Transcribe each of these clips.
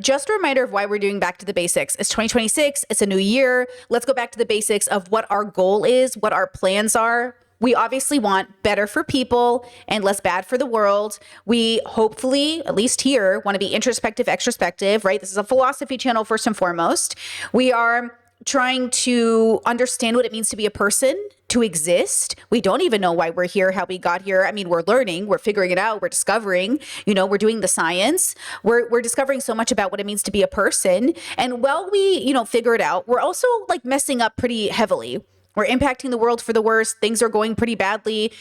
just a reminder of why we're doing back to the basics. It's 2026. It's a new year. Let's go back to the basics of what our goal is, what our plans are. We obviously want better for people and less bad for the world. We hopefully, at least here, want to be introspective, extrospective, right? This is a philosophy channel first and foremost. We are trying to understand what it means to be a person, to exist. We don't even know why we're here, how we got here. I mean, we're learning, we're figuring it out, we're discovering, we're doing the science. We're discovering so much about what it means to be a person. And while we, figure it out, we're also like messing up pretty heavily. We're impacting the world for the worst. Things are going pretty badly,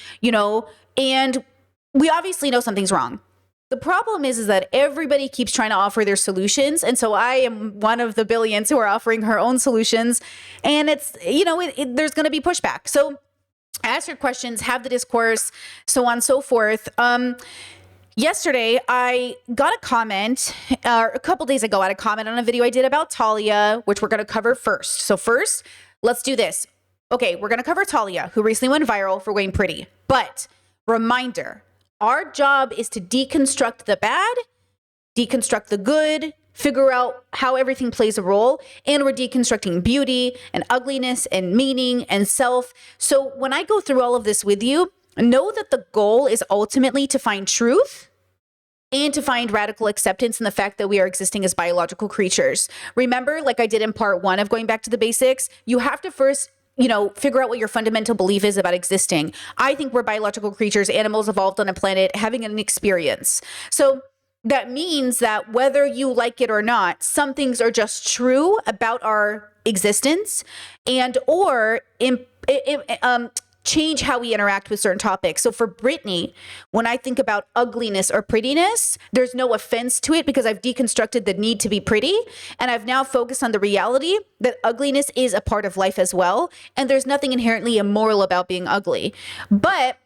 and we obviously know something's wrong. The problem is that everybody keeps trying to offer their solutions. And so I am one of the billions who are offering her own solutions. And it's, there's going to be pushback. So ask your questions, have the discourse, so on and so forth. Yesterday, I got a comment, a couple days ago, I had a comment on a video I did about Talia, which we're going to cover first. So first, let's do this. Okay, we're going to cover Talia, who recently went viral for wearing pretty. But reminder, our job is to deconstruct the bad, deconstruct the good, figure out how everything plays a role, and we're deconstructing beauty and ugliness and meaning and self. So when I go through all of this with you, know that the goal is ultimately to find truth and to find radical acceptance in the fact that we are existing as biological creatures. Remember, like I did in part 1 of going back to the basics, you have to first figure out what your fundamental belief is about existing. I think we're biological creatures, animals evolved on a planet having an experience. So that means that whether you like it or not, some things are just true about our existence and or change how we interact with certain topics. So for Brittany, when I think about ugliness or prettiness, there's no offense to it because I've deconstructed the need to be pretty. And I've now focused on the reality that ugliness is a part of life as well. And there's nothing inherently immoral about being ugly. But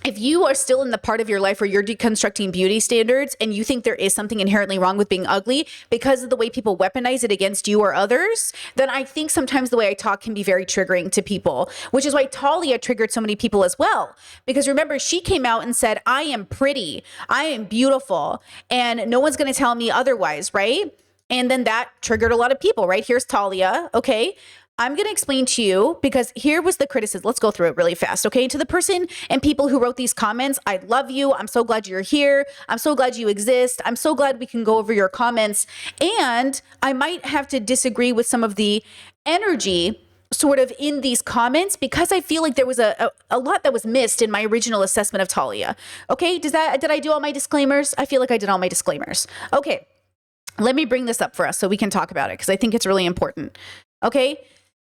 if you are still in the part of your life where you're deconstructing beauty standards and you think there is something inherently wrong with being ugly because of the way people weaponize it against you or others, then I think sometimes the way I talk can be very triggering to people, which is why Talia triggered so many people as well. Because remember, she came out and said, I am pretty, I am beautiful, and no one's going to tell me otherwise, right? And then that triggered a lot of people, right? Here's Talia, okay? I'm going to explain to you because here was the criticism. Let's go through it really fast. Okay. To the person and people who wrote these comments, I love you. I'm so glad you're here. I'm so glad you exist. I'm so glad we can go over your comments. And I might have to disagree with some of the energy sort of in these comments because I feel like there was a lot that was missed in my original assessment of Talia. Okay. Did I do all my disclaimers? I feel like I did all my disclaimers. Okay. Let me bring this up for us so we can talk about it because I think it's really important. Okay.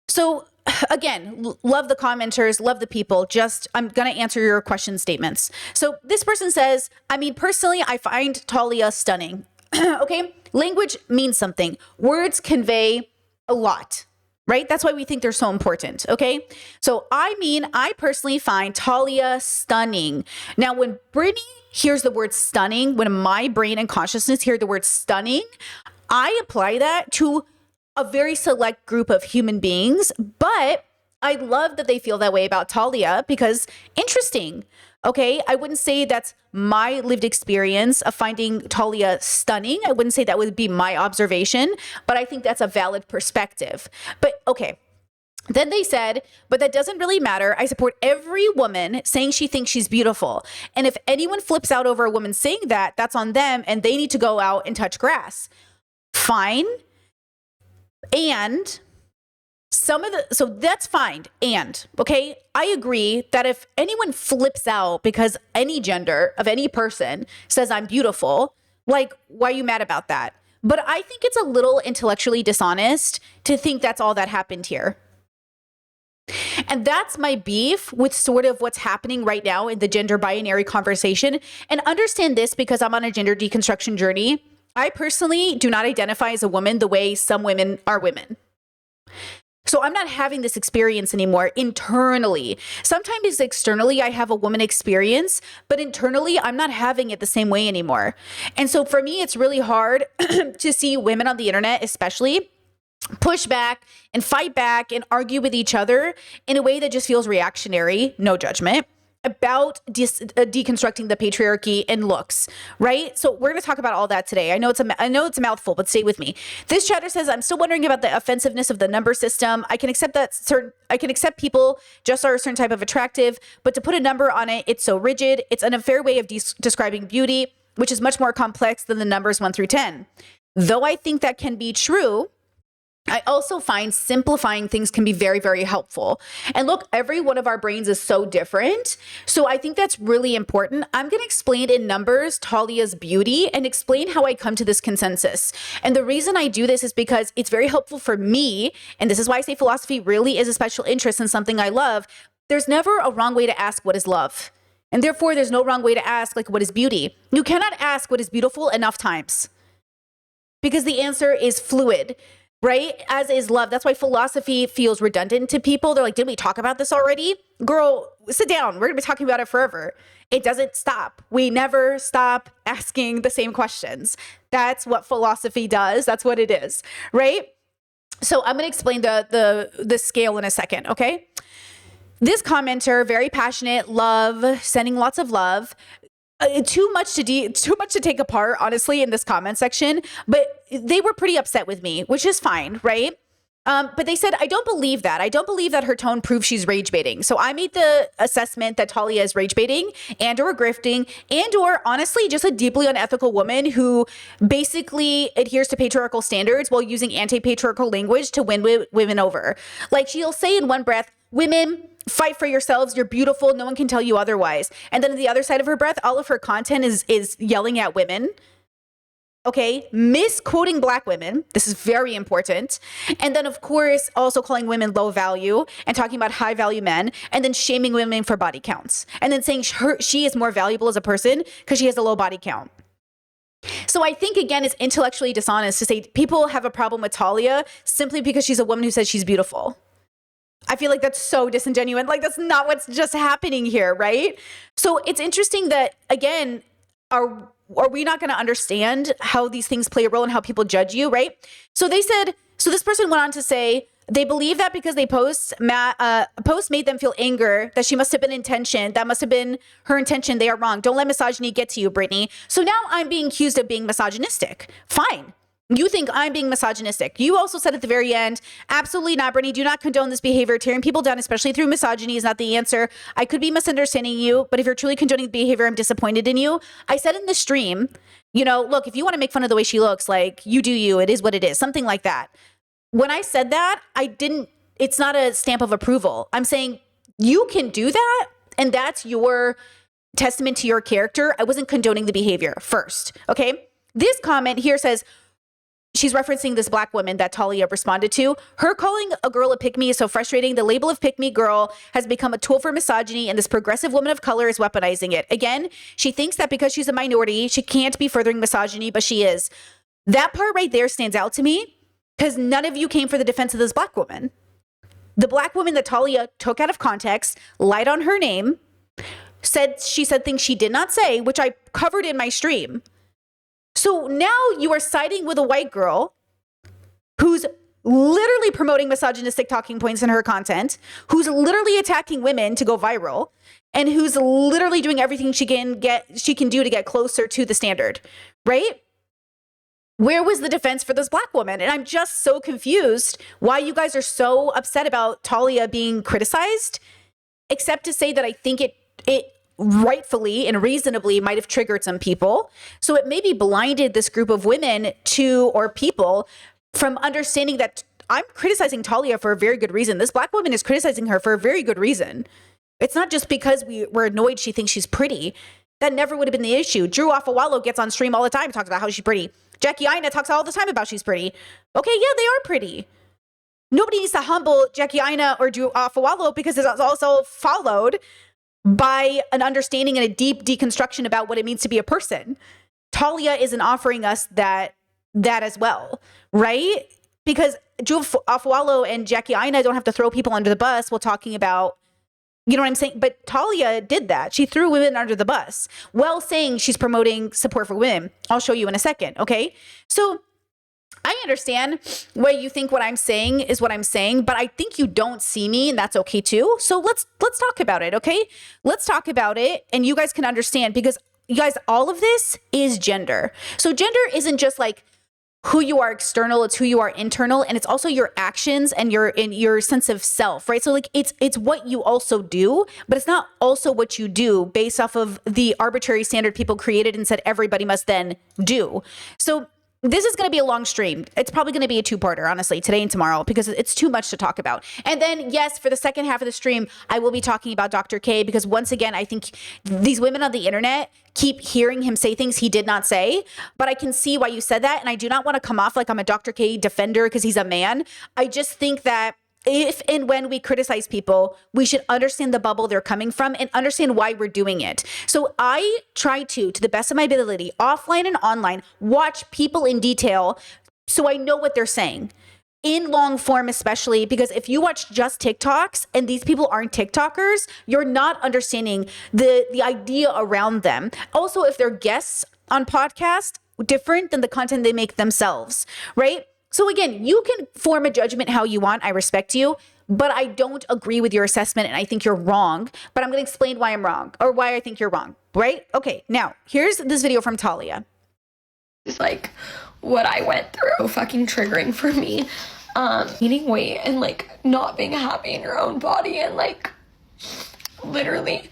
So again, love the commenters, love the people. I'm going to answer your question statements. So this person says, personally, I find Talia stunning. Okay. Language means something. Words convey a lot, right? That's why we think they're so important. Okay. So I personally find Talia stunning. Now, when Brittany hears the word stunning, when my brain and consciousness hear the word stunning, I apply that to a very select group of human beings, but I love that they feel that way about Talia because interesting. Okay. I wouldn't say that's my lived experience of finding Talia stunning. I wouldn't say that would be my observation, but I think that's a valid perspective. But okay. Then they said, but that doesn't really matter. I support every woman saying she thinks she's beautiful. And if anyone flips out over a woman saying that, that's on them and they need to go out and touch grass. Fine. And so that's fine. And okay, I agree that if anyone flips out because any gender of any person says I'm beautiful, like, why are you mad about that? But I think it's a little intellectually dishonest to think that's all that happened here. And that's my beef with sort of what's happening right now in the gender binary conversation. And understand this because I'm on a gender deconstruction journey. I personally do not identify as a woman the way some women are women. So I'm not having this experience anymore internally. Sometimes externally I have a woman experience, but internally I'm not having it the same way anymore. And so for me, it's really hard to see women on the internet, especially, push back and fight back and argue with each other in a way that just feels reactionary, no judgment. about deconstructing the patriarchy in looks, right? So we're going to talk about all that today. I know it's a mouthful, but stay with me. This chatter says, I'm still wondering about the offensiveness of the number system. I can accept people just are a certain type of attractive, but to put a number on it, it's so rigid. It's an unfair way of describing beauty, which is much more complex than the numbers 1 through 10. Though I think that can be true, I also find simplifying things can be very, very helpful. And look, every one of our brains is so different. So I think that's really important. I'm going to explain in numbers Talia's beauty and explain how I come to this consensus. And the reason I do this is because it's very helpful for me. And this is why I say philosophy really is a special interest in something I love. There's never a wrong way to ask what is love. And therefore, there's no wrong way to ask, like, what is beauty? You cannot ask what is beautiful enough times because the answer is fluid. Right? As is love. That's why philosophy feels redundant to people. They're like, didn't we talk about this already? Girl, sit down. We're going to be talking about it forever. It doesn't stop. We never stop asking the same questions. That's what philosophy does. That's what it is. Right? So I'm going to explain the scale in a second. Okay? This commenter, very passionate, love, sending lots of love. Too much to take apart, honestly, in this comment section, but they were pretty upset with me, which is fine, right? But they said, I don't believe that. I don't believe that her tone proves she's rage baiting. So I made the assessment that Talia is rage baiting and or grifting and or honestly just a deeply unethical woman who basically adheres to patriarchal standards while using anti-patriarchal language to win women over. Like she'll say in one breath, women, fight for yourselves. You're beautiful. No one can tell you otherwise. And then on the other side of her breath, all of her content is yelling at women. Okay. Misquoting Black women. This is very important. And then of course, also calling women low value and talking about high value men and then shaming women for body counts and then saying she is more valuable as a person because she has a low body count. So I think, again, it's intellectually dishonest to say people have a problem with Talia simply because she's a woman who says she's beautiful. I feel like that's so disingenuous. Like that's not what's just happening here, right? So it's interesting that, again, are we not going to understand how these things play a role in how people judge you, right? So they said, so this person went on to say, they believe that because they post made them feel anger, that she must have been intention. That must have been her intention. They are wrong. Don't let misogyny get to you, Brittany. So now I'm being accused of being misogynistic. Fine. You think I'm being misogynistic. You also said at the very end, absolutely not, Brittany. Do not condone this behavior. Tearing people down, especially through misogyny, is not the answer. I could be misunderstanding you, but if you're truly condoning the behavior, I'm disappointed in you. I said in the stream, look, if you want to make fun of the way she looks, like, you do you. It is what it is. Something like that. When I said that, it's not a stamp of approval. I'm saying you can do that, and that's your testament to your character. I wasn't condoning the behavior first, okay? This comment here says, she's referencing this Black woman that Talia responded to. Her calling a girl a pick-me is so frustrating. The label of pick-me girl has become a tool for misogyny, and this progressive woman of color is weaponizing it. Again, she thinks that because she's a minority, she can't be furthering misogyny, but she is. That part right there stands out to me because none of you came for the defense of this Black woman. The Black woman that Talia took out of context, lied on her name, she said things she did not say, which I covered in my stream. So now you are siding with a white girl who's literally promoting misogynistic talking points in her content, who's literally attacking women to go viral, and who's literally doing everything she can do to get closer to the standard, right? Where was the defense for this Black woman? And I'm just so confused why you guys are so upset about Talia being criticized, except to say that I think it rightfully and reasonably might have triggered some people. So it maybe blinded this group of women or people from understanding that I'm criticizing Talia for a very good reason. This Black woman is criticizing her for a very good reason. It's not just because we're annoyed she thinks she's pretty. That never would have been the issue. Drew Afawalo gets on stream all the time and talks about how she's pretty. Jackie Aina talks all the time about she's pretty. Okay, yeah, they are pretty. Nobody needs to humble Jackie Aina or Drew Afawalo because it's also followed by an understanding and a deep deconstruction about what it means to be a person. Talia isn't offering us that as well, right? Because Drew Afawalo and Jackie Aina don't have to throw people under the bus while talking about, you know what I'm saying? But Talia did that. She threw women under the bus while saying she's promoting support for women. I'll show you in a second, okay? So I understand why you think what I'm saying is what I'm saying, but I think you don't see me, and that's okay too. So let's talk about it, okay? Let's talk about it, and you guys can understand, because you guys, all of this is gender. So gender isn't just like who you are external, it's who you are internal, and it's also your actions and your sense of self, right? So like it's what you also do, but it's not also what you do based off of the arbitrary standard people created and said everybody must then do. So this is going to be a long stream. It's probably going to be a 2-parter, honestly, today and tomorrow, because it's too much to talk about. And then, yes, for the second half of the stream, I will be talking about Dr. K, because once again, I think these women on the internet keep hearing him say things he did not say, but I can see why you said that. And I do not want to come off like I'm a Dr. K defender because he's a man. I just think that if and when we criticize people, we should understand the bubble they're coming from and understand why we're doing it. So I try to the best of my ability, offline and online, watch people in detail so I know what they're saying. In long form, especially, because if you watch just TikToks and these people aren't TikTokers, you're not understanding the idea around them. Also, if they're guests on podcasts, different than the content they make themselves, right? So again, you can form a judgment how you want. I respect you, but I don't agree with your assessment and I think you're wrong, but I'm going to explain why I'm wrong or why I think you're wrong, right? Okay, now here's this video from Talia. It's like what I went through, fucking triggering for me. Eating weight and like not being happy in your own body and like literally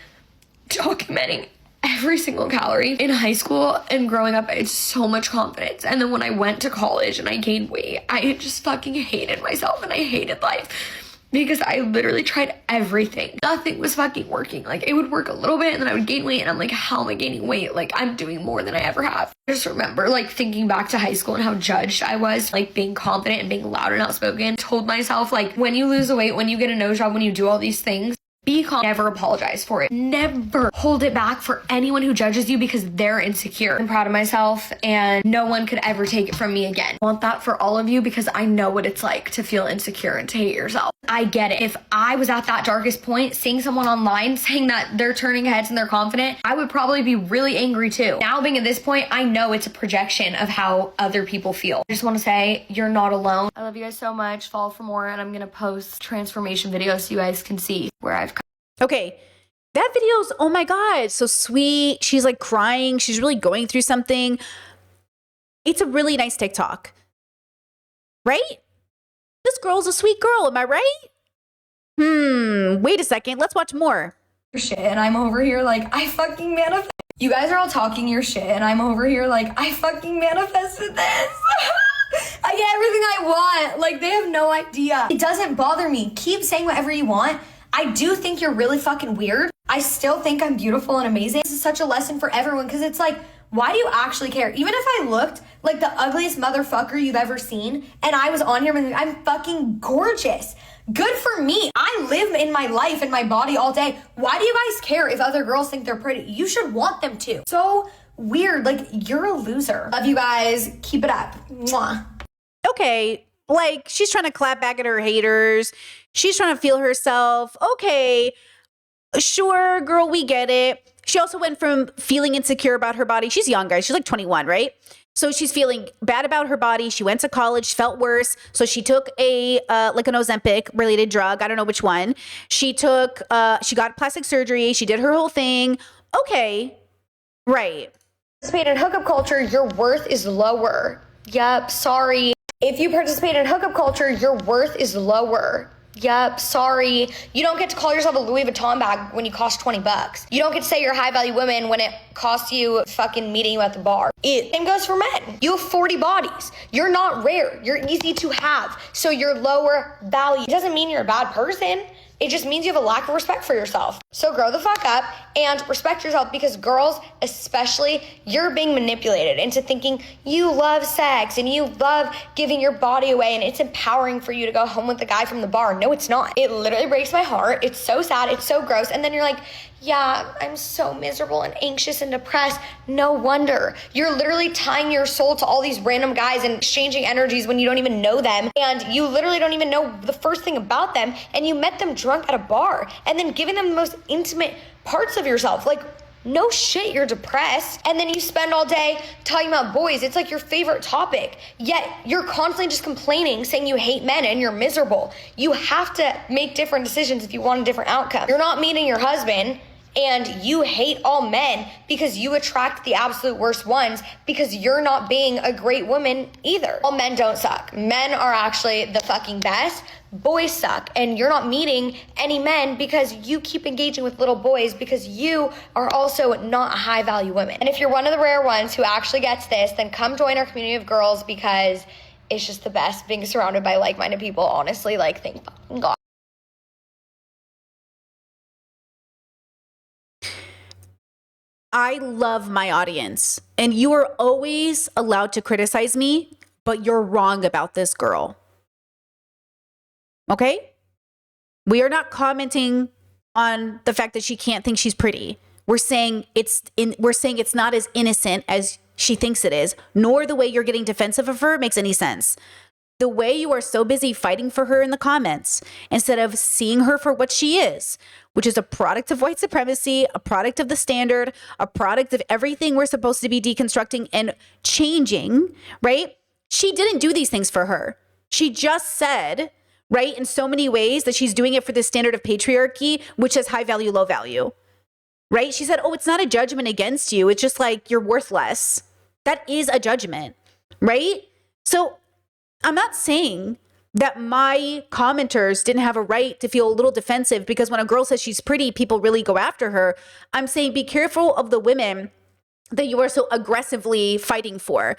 documenting every single calorie. In high school and growing up, I had so much confidence. And then when I went to college and I gained weight, I just fucking hated myself and I hated life because I literally tried everything. Nothing was fucking working. Like it would work a little bit and then I would gain weight and I'm like, how am I gaining weight? Like I'm doing more than I ever have. I just remember like thinking back to high school and how judged I was, like being confident and being loud and outspoken. Told myself like when you lose the weight, when you get a nose job, when you do all these things, be calm, never apologize for it. Never hold it back for anyone who judges you because they're insecure. I'm proud of myself and no one could ever take it from me again. I want that for all of you because I know what it's like to feel insecure and to hate yourself. I get it. If I was at that darkest point, seeing someone online saying that they're turning heads and they're confident, I would probably be really angry too. Now being at this point, I know it's a projection of how other people feel. I just want to say you're not alone. I love you guys so much. Follow for more and I'm going to post transformation videos so you guys can see where I've come. Okay, that video's, oh my God, so sweet. She's like crying. She's really going through something. It's a really nice TikTok, right? This girl's a sweet girl, am I right? Wait a second. Let's watch more. Shit, and I'm over here like, I fucking manifest. You guys are all talking your shit, and I'm over here like, I fucking manifested this. I get everything I want. Like, they have no idea. It doesn't bother me. Keep saying whatever you want. I do think you're really fucking weird. I still think I'm beautiful and amazing. This is such a lesson for everyone because it's like, why do you actually care? Even if I looked like the ugliest motherfucker you've ever seen and I was on here and I'm fucking gorgeous. Good for me. I live in my life and my body all day. Why do you guys care if other girls think they're pretty? You should want them to. So weird. Like, you're a loser. Love you guys. Keep it up. Mwah. Okay, like she's trying to clap back at her haters. She's trying to feel herself. Okay, sure, girl, we get it. She also went from feeling insecure about her body. She's young, guys. She's like 21, right? So she's feeling bad about her body. She went to college, felt worse. So she took like an Ozempic related drug. I don't know which one. She got plastic surgery. She did her whole thing. Okay, right. Participate in hookup culture, your worth is lower. Yup, sorry. If you participate in hookup culture, your worth is lower. Yup, sorry. You don't get to call yourself a Louis Vuitton bag when you cost $20. You don't get to say you're a high value woman when it costs you fucking meeting you at the bar. Same goes for men. You have 40 bodies. You're not rare. You're easy to have. So you're lower value. It doesn't mean you're a bad person. It just means you have a lack of respect for yourself. So grow the fuck up and respect yourself because girls, especially, you're being manipulated into thinking you love sex and you love giving your body away and it's empowering for you to go home with the guy from the bar. No, it's not. It literally breaks my heart. It's so sad. It's so gross. And then you're like, yeah, I'm so miserable and anxious and depressed. No wonder. You're literally tying your soul to all these random guys and exchanging energies when you don't even know them. And you literally don't even know the first thing about them. And you met them drunk at a bar and then giving them the most intimate parts of yourself. Like, no shit, you're depressed. And then you spend all day talking about boys. It's like your favorite topic. Yet you're constantly just complaining, saying you hate men and you're miserable. You have to make different decisions if you want a different outcome. You're not meeting your husband and you hate all men because you attract the absolute worst ones because you're not being a great woman either. All men don't suck. Men are actually the fucking best. Boys suck, and you're not meeting any men because you keep engaging with little boys because you are also not a high value woman. And if you're one of the rare ones who actually gets this, then come join our community of girls because it's just the best being surrounded by like-minded people. Honestly, like, thank fucking God. I love my audience, and you are always allowed to criticize me, but you're wrong about this girl. Okay? We are not commenting on the fact that she can't think she's pretty. We're saying it's not as innocent as she thinks it is, nor the way you're getting defensive of her makes any sense. The way you are so busy fighting for her in the comments instead of seeing her for what she is, which is a product of white supremacy, a product of the standard, a product of everything we're supposed to be deconstructing and changing, right? She didn't do these things for her. She just said, right, in so many ways that she's doing it for the standard of patriarchy, which is high value, low value, right? She said, oh, it's not a judgment against you. It's just like you're worthless. That is a judgment, right? So I'm not saying that my commenters didn't have a right to feel a little defensive because when a girl says she's pretty, people really go after her. I'm saying be careful of the women that you are so aggressively fighting for,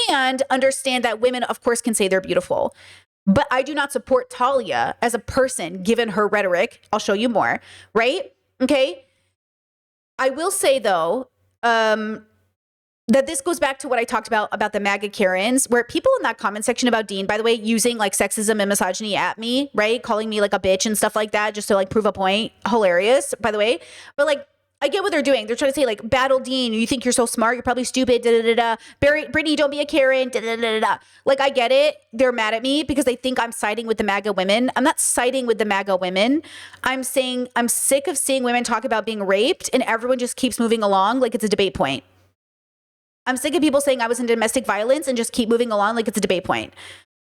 and understand that women, of course, can say they're beautiful. But I do not support Talia as a person, given her rhetoric. I'll show you more, right? Okay. I will say, though, that this goes back to what I talked about the MAGA Karens, where people in that comment section about Dean, by the way, using like sexism and misogyny at me, right? Calling me like a bitch and stuff like that, just to like prove a point. Hilarious, by the way. But like, I get what they're doing. They're trying to say like, battle Dean. You think you're so smart. You're probably stupid. Da, da, da, da. Brittany, don't be a Karen. Da, da, da, da, da. Like, I get it. They're mad at me because they think I'm siding with the MAGA women. I'm not siding with the MAGA women. I'm saying I'm sick of seeing women talk about being raped and everyone just keeps moving along like it's a debate point. I'm sick of people saying I was in domestic violence and just keep moving along like it's a debate point.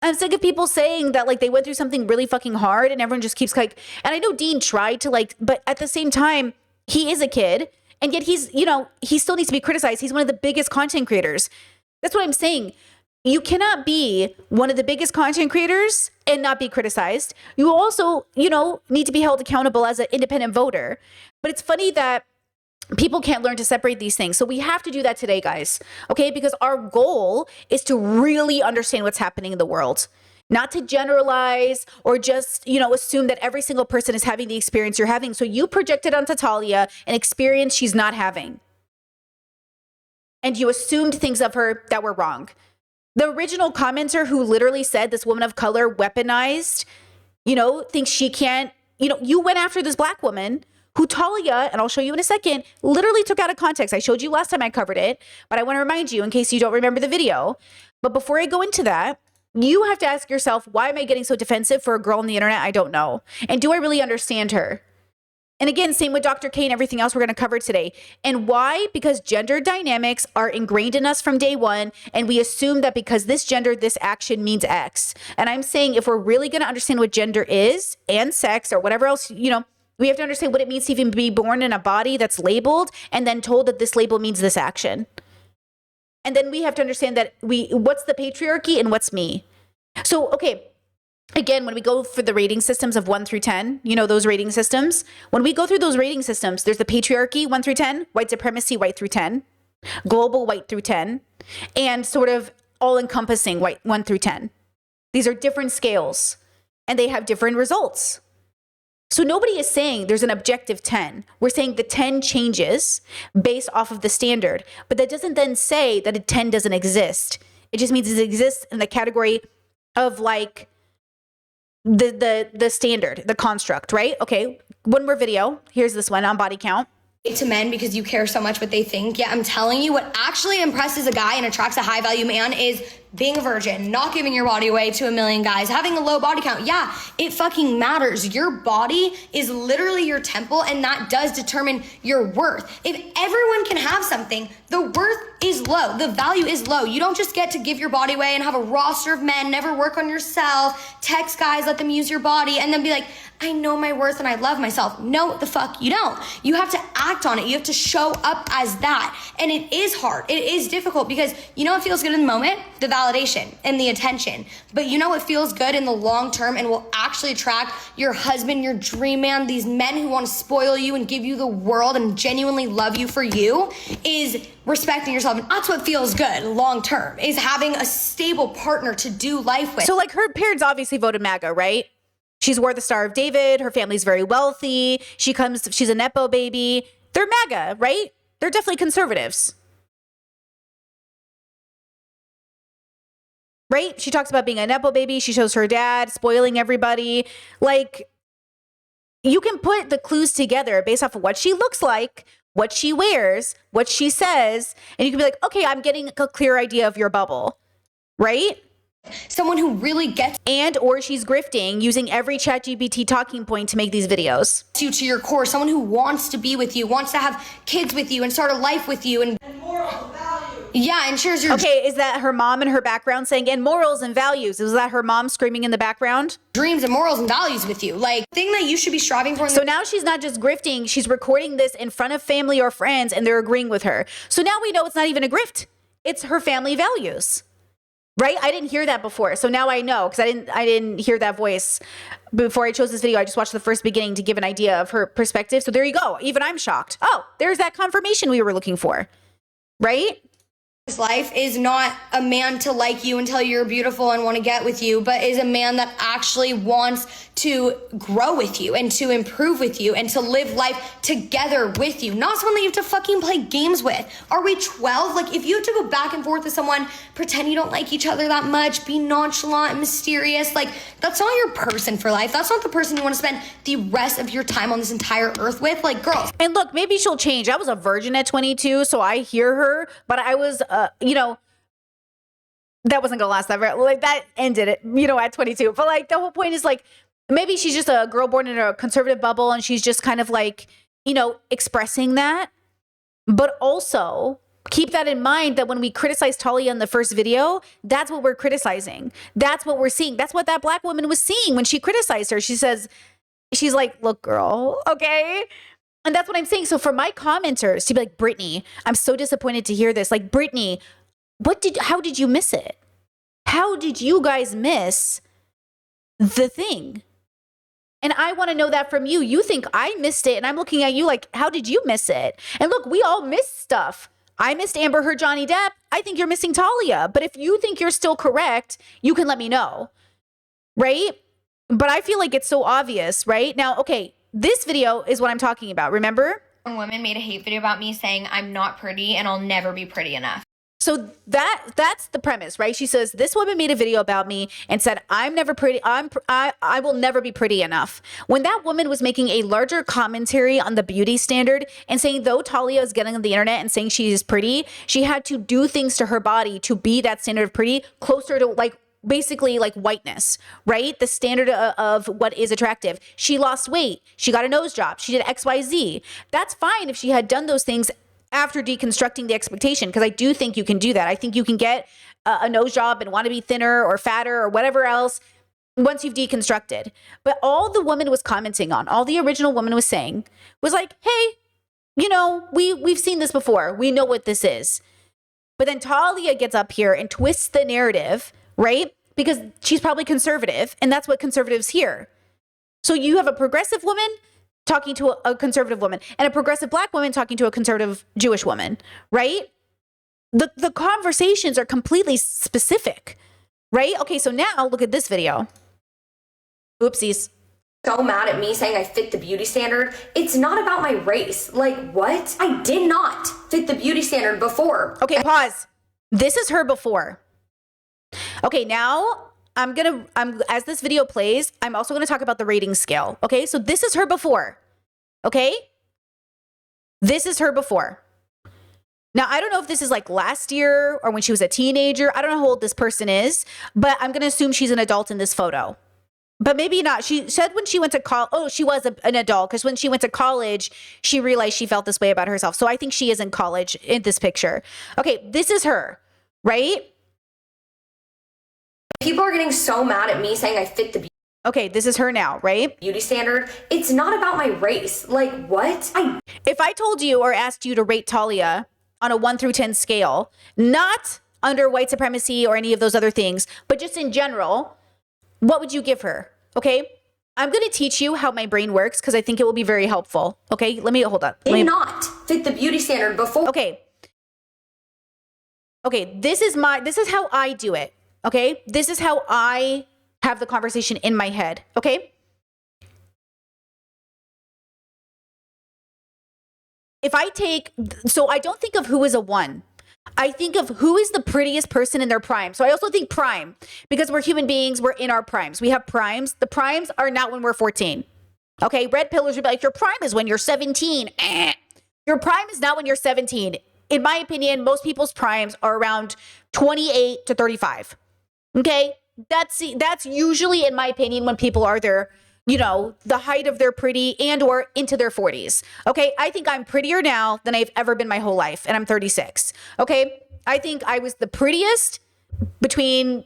I'm sick of people saying that like they went through something really fucking hard and everyone just keeps like, and I know Dean tried to like, but at the same time, he is a kid and yet he's, you know, he still needs to be criticized. He's one of the biggest content creators. That's what I'm saying. You cannot be one of the biggest content creators and not be criticized. You also, you know, need to be held accountable as an independent voter. But it's funny that people can't learn to separate these things. So we have to do that today, guys. Okay? Because our goal is to really understand what's happening in the world. Not to generalize or just, you know, assume that every single person is having the experience you're having. So you projected onto Talia an experience she's not having. And you assumed things of her that were wrong. The original commenter who literally said this woman of color weaponized, you know, thinks she can't, you know, you went after this black woman who Talia, and I'll show you in a second, literally took out of context. I showed you last time I covered it, but I want to remind you in case you don't remember the video. But before I go into that, you have to ask yourself, why am I getting so defensive for a girl on the internet I don't know? And do I really understand her? And again, same with Dr. K and everything else we're going to cover today. And why? Because gender dynamics are ingrained in us from day one. And we assume that because this gender, this action means X. And I'm saying if we're really going to understand what gender is and sex or whatever else, you know, we have to understand what it means to even be born in a body that's labeled and then told that this label means this action. And then we have to understand that what's the patriarchy and what's me. So, okay. Again, when we go for the rating systems of 1 through 10, you know, those rating systems, when we go through those rating systems, there's the patriarchy 1 through 10, white supremacy white through 10, global white through 10, and sort of all encompassing white 1 through 10. These are different scales and they have different results. So nobody is saying there's an objective 10. We're saying the 10 changes based off of the standard, but that doesn't then say that a 10 doesn't exist. It just means it exists in the category of like the standard, the construct, right? Okay, one more video. Here's this one on body count. To men because you care so much what they think. Yeah, I'm telling you, what actually impresses a guy and attracts a high value man is being a virgin, not giving your body away to a million guys, having a low body count. Yeah, it fucking matters. Your body is literally your temple, and that does determine your worth. If everyone can have something, the worth is low. The value is low. You don't just get to give your body away and have a roster of men, never work on yourself, text guys, let them use your body, and then be like, I know my worth and I love myself. No, the fuck you don't. You have to act on it. You have to show up as that. And it is hard. It is difficult because you know what feels good in the moment? The validation and the attention. But you know what feels good in the long term and will actually attract your husband, your dream man, these men who want to spoil you and give you the world and genuinely love you for you, is respecting yourself. And that's what feels good long term, is having a stable partner to do life with. So like her parents obviously voted MAGA, right? She's wore the Star of David. Her family's very wealthy. She's a Nepo baby. They're MAGA, right? They're definitely conservatives. Right? She talks about being a Nepo baby. She shows her dad spoiling everybody. Like, you can put the clues together based off of what she looks like, what she wears, what she says, and you can be like, okay, I'm getting a clear idea of your bubble, right? Someone who really gets And or she's grifting using every ChatGPT talking point to make these videos. you to your core, someone who wants to be with you, wants to have kids with you and start a life with you, and morals and values. Yeah, and shares your Okay, is that her mom in her background saying, and morals and values? Is that her mom screaming in the background? dreams and morals and values with you. Like, thing that you should be striving for. So now she's not just grifting, she's recording this in front of family or friends and they're agreeing with her. So now we know it's not even a grift. It's her family values. Right? I didn't hear that before. So now I know, because I didn't hear that voice before I chose this video. I just watched the first beginning to give an idea of her perspective. So there you go. Even I'm shocked. Oh, there's that confirmation we were looking for. Right? This life is not a man to like you and tell you you're beautiful and want to get with you, but is a man that actually wants to grow with you and to improve with you and to live life together with you. Not someone that you have to fucking play games with. Are we 12? Like, if you have to go back and forth with someone, pretend you don't like each other that much, be nonchalant and mysterious, like, that's not your person for life. That's not the person you want to spend the rest of your time on this entire earth with. Like, girls. And look, maybe she'll change. I was a virgin at 22, so I hear her, but I was, that wasn't gonna last that very, like, that ended it, at 22. But like, the whole point is like, maybe she's just a girl born in a conservative bubble and she's just kind of like, expressing that. But also keep that in mind that when we criticize Talia in the first video, that's what we're criticizing. That's what we're seeing. That's what that black woman was seeing when she criticized her. She's like, look, girl, okay? And that's what I'm saying. So for my commenters to be like, Brittany, I'm so disappointed to hear this. Like, Brittany, how did you miss it? How did you guys miss the thing? And I want to know that from you. You think I missed it, and I'm looking at you like, how did you miss it? And look, we all miss stuff. I missed Amber Heard, Johnny Depp. I think you're missing Talia. But if you think you're still correct, you can let me know, right? But I feel like it's so obvious, right? Now, okay, this video is what I'm talking about, remember? Woman made a hate video about me saying I'm not pretty and I'll never be pretty enough. So that's the premise, right? She says, this woman made a video about me and said, I'm never pretty. I will never be pretty enough. When that woman was making a larger commentary on the beauty standard and saying, though Talia is getting on the internet and saying she is pretty, she had to do things to her body to be that standard of pretty closer to basically like whiteness, right? The standard of what is attractive. She lost weight. She got a nose job. She did XYZ. That's fine if she had done those things after deconstructing the expectation, because I do think you can do that. I think you can get a nose job and want to be thinner or fatter or whatever else once you've deconstructed. But all the woman was commenting on, all the original woman was saying was like, hey, we've seen this before. We know what this is. But then Talia gets up here and twists the narrative, right? Because she's probably conservative, and that's what conservatives hear. So you have a progressive woman talking to a conservative woman and a progressive black woman talking to a conservative Jewish woman, right? The conversations are completely specific, right? Okay, so now look at this video. Oopsies. So mad at me saying I fit the beauty standard. It's not about my race. Like, what? I did not fit the beauty standard before. Okay, pause. This is her before. Okay, now as this video plays, I'm also gonna talk about the rating scale. Okay, so this is her before. Okay? This is her before. Now, I don't know if this is like last year or when she was a teenager. I don't know how old this person is, but I'm going to assume she's an adult in this photo. But maybe not. She said when she went to college, oh, she was an adult because when she went to college, she realized she felt this way about herself. So I think she is in college in this picture. Okay, this is her, right? People are getting so mad at me saying I fit the Okay, this is her now, right? beauty standard. It's not about my race. Like, what? If I told you or asked you to rate Talia on a 1 through 10 scale, not under white supremacy or any of those other things, but just in general, what would you give her? Okay. I'm going to teach you how my brain works because I think it will be very helpful. Okay. Hold on. Did not fit the beauty standard before. Okay. Okay. This is how I do it. Okay. This is how I have the conversation in my head. Okay. So I don't think of who is a 1. I think of who is the prettiest person in their prime. So I also think prime because we're human beings. We're in our primes. We have primes. The primes are not when we're 14. Okay. Red pillars would be like, your prime is when you're 17. Your prime is not when you're 17. In my opinion, most people's primes are around 28 to 35. Okay. That's usually, in my opinion, when people are there, the height of their pretty and or into their 40s. Okay. I think I'm prettier now than I've ever been my whole life. And I'm 36. Okay. I think I was the prettiest between,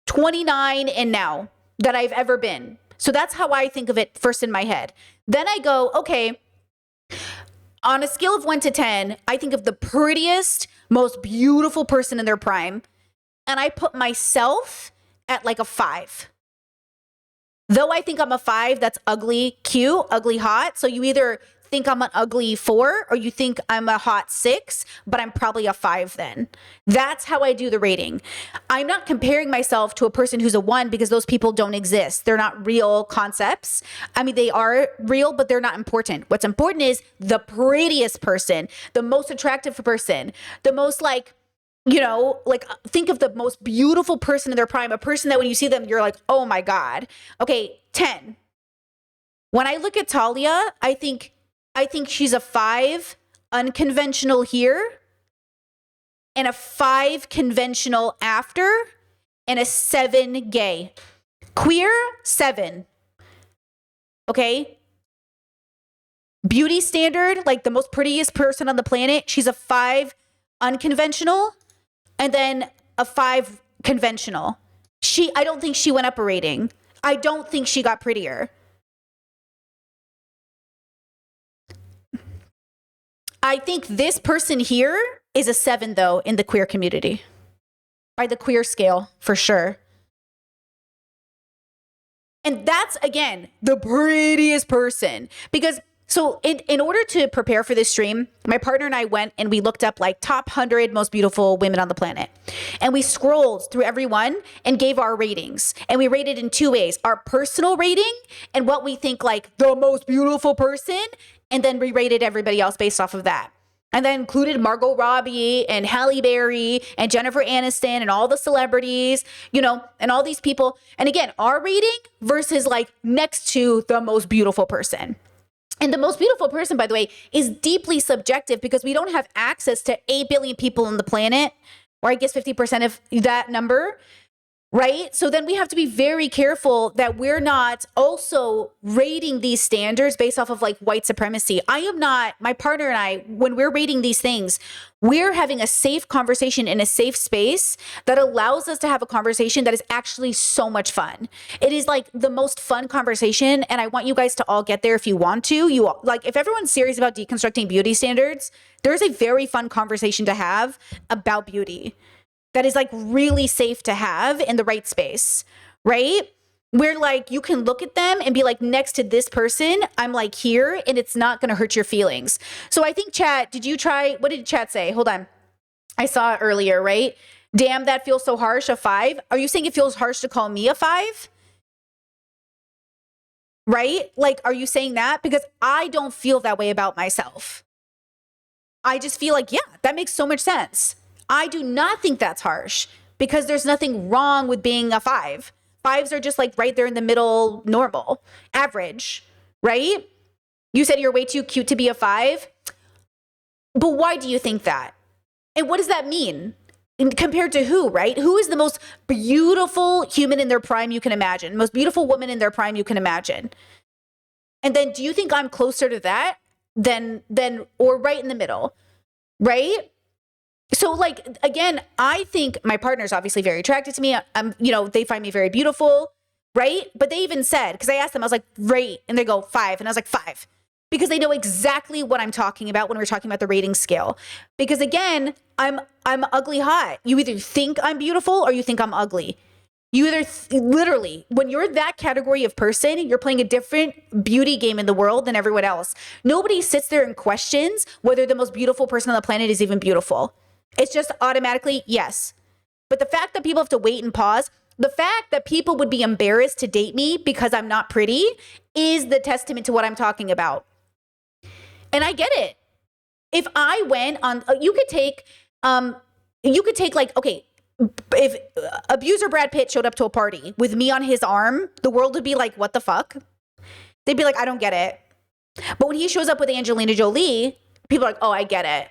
29 and now that I've ever been. So that's how I think of it first in my head. Then I go, okay, on a scale of 1 to 10, I think of the prettiest, most beautiful person in their prime. And I put myself at like a 5. Though I think I'm a 5, that's ugly, cute, ugly, hot. So you either think I'm an ugly 4 or you think I'm a hot 6, but I'm probably a 5 then. That's how I do the rating. I'm not comparing myself to a person who's a 1 because those people don't exist. They're not real concepts. I mean, they are real, but they're not important. What's important is the prettiest person, the most attractive person, the most think of the most beautiful person in their prime, a person that when you see them, you're like, oh my God. Okay, 10. When I look at Talia, I think she's a 5 unconventional here and a 5 conventional after and a 7 gay. Queer, 7. Okay? Beauty standard, like the most prettiest person on the planet, she's a 5 unconventional and then a 5 conventional. I don't think she went up a rating. I don't think she got prettier. I think this person here is a 7 though in the queer community. By the queer scale, for sure. And that's, again, the prettiest person. Because so in order to prepare for this stream, my partner and I went and we looked up like top 100 most beautiful women on the planet. And we scrolled through every one and gave our ratings. And we rated in 2 ways, our personal rating and what we think like the most beautiful person. And then we rated everybody else based off of that. And that included Margot Robbie and Halle Berry and Jennifer Aniston and all the celebrities, and all these people. And again, our rating versus like next to the most beautiful person. And the most beautiful person, by the way, is deeply subjective because we don't have access to 8 billion people on the planet, or I guess 50% of that number, right? So then we have to be very careful that we're not also rating these standards based off of like white supremacy. My partner and I, when we're rating these things, we're having a safe conversation in a safe space that allows us to have a conversation that is actually so much fun. It is like the most fun conversation. And I want you guys to all get there if you want to. If everyone's serious about deconstructing beauty standards, there's a very fun conversation to have about beauty that is like really safe to have in the right space, right? Where like you can look at them and be like, next to this person, I'm like here and it's not going to hurt your feelings. So I think chat, what did chat say? Hold on. I saw it earlier, right? Damn, that feels so harsh, a 5. Are you saying it feels harsh to call me a 5? Right? Like, are you saying that? Because I don't feel that way about myself. I just feel like, yeah, that makes so much sense. I do not think that's harsh because there's nothing wrong with being a 5. 5s are just like right there in the middle, normal, average, right? You said you're way too cute to be a 5. But why do you think that? And what does that mean? Compared to who, right? Who is the most beautiful human in their prime you can imagine? Most beautiful woman in their prime you can imagine. And then do you think I'm closer to that than or right in the middle, right? So like, again, I think my partner's obviously very attracted to me. They find me very beautiful, right? But they even said, because I asked them, I was like, rate, and they go 5. And I was like, 5. Because they know exactly what I'm talking about when we're talking about the rating scale. Because again, I'm ugly hot. You either think I'm beautiful or you think I'm ugly. You either literally, when you're that category of person, you're playing a different beauty game in the world than everyone else. Nobody sits there and questions whether the most beautiful person on the planet is even beautiful. It's just automatically yes. But the fact that people have to wait and pause, the fact that people would be embarrassed to date me because I'm not pretty is the testament to what I'm talking about. And I get it. If I went on, you could take like, okay, if abuser Brad Pitt showed up to a party with me on his arm, the world would be like, what the fuck? They'd be like, I don't get it. But when he shows up with Angelina Jolie, people are like, oh, I get it.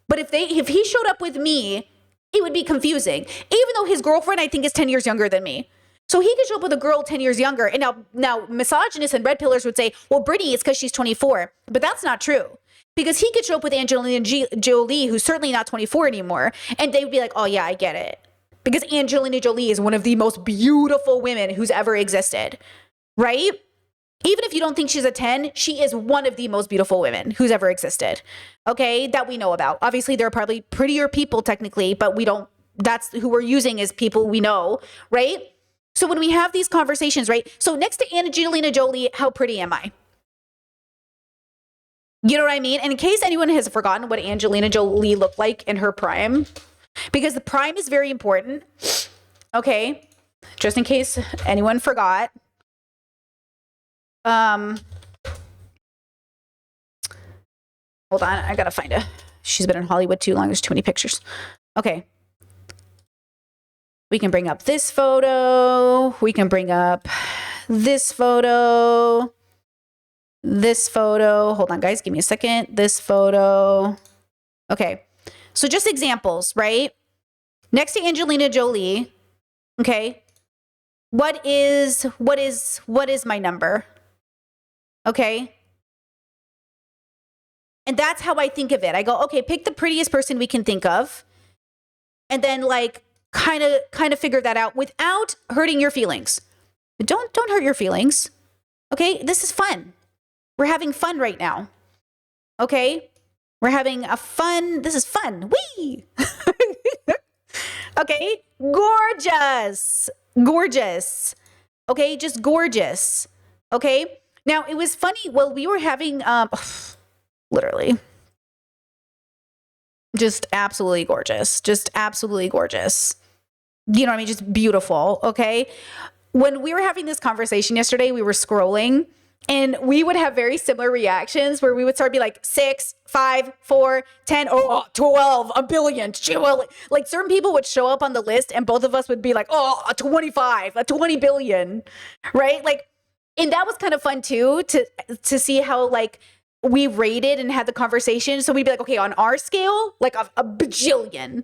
But if he showed up with me, it would be confusing. Even though his girlfriend, I think, is 10 years younger than me. So he could show up with a girl 10 years younger. And now misogynists and red pillars would say, well, Britney, it's because she's 24. But that's not true. Because he could show up with Angelina Jolie, who's certainly not 24 anymore. And they would be like, oh, yeah, I get it. Because Angelina Jolie is one of the most beautiful women who's ever existed. Right? Even if you don't think she's a 10, she is one of the most beautiful women who's ever existed. Okay? That we know about. Obviously, there are probably prettier people technically, but that's who we're using as people we know. Right? So when we have these conversations, right? So next to Angelina Jolie, how pretty am I? You know what I mean? And in case anyone has forgotten what Angelina Jolie looked like in her prime, because the prime is very important. Okay. Just in case anyone forgot. Hold on. I got to find her. She's been in Hollywood too long. There's too many pictures. Okay. We can bring up this photo. We can bring up this photo. This photo. Hold on, guys. Give me a second. This photo. Okay. So just examples, right? Next to Angelina Jolie. Okay. What is my number? Okay. And that's how I think of it. I go, okay, pick the prettiest person we can think of. And then like, kind of figure that out without hurting your feelings. Don't hurt your feelings. Okay? This is fun. We're having fun right now. Okay? We're having this is fun. Whee! Okay? Gorgeous. Gorgeous. Okay? Just gorgeous. Okay? Now, it was funny. Well, we were having, literally. Just absolutely gorgeous. Just absolutely gorgeous. You know what I mean? Just beautiful. Okay. When we were having this conversation yesterday, we were scrolling and we would have very similar reactions where we would start to be like 6, 5, 4, 10, 12, a billion. Like certain people would show up on the list and both of us would be like, 25, 20 billion. Right. Like, and that was kind of fun too, to see how like we rated and had the conversation. So we'd be like, okay, on our scale, like a bajillion.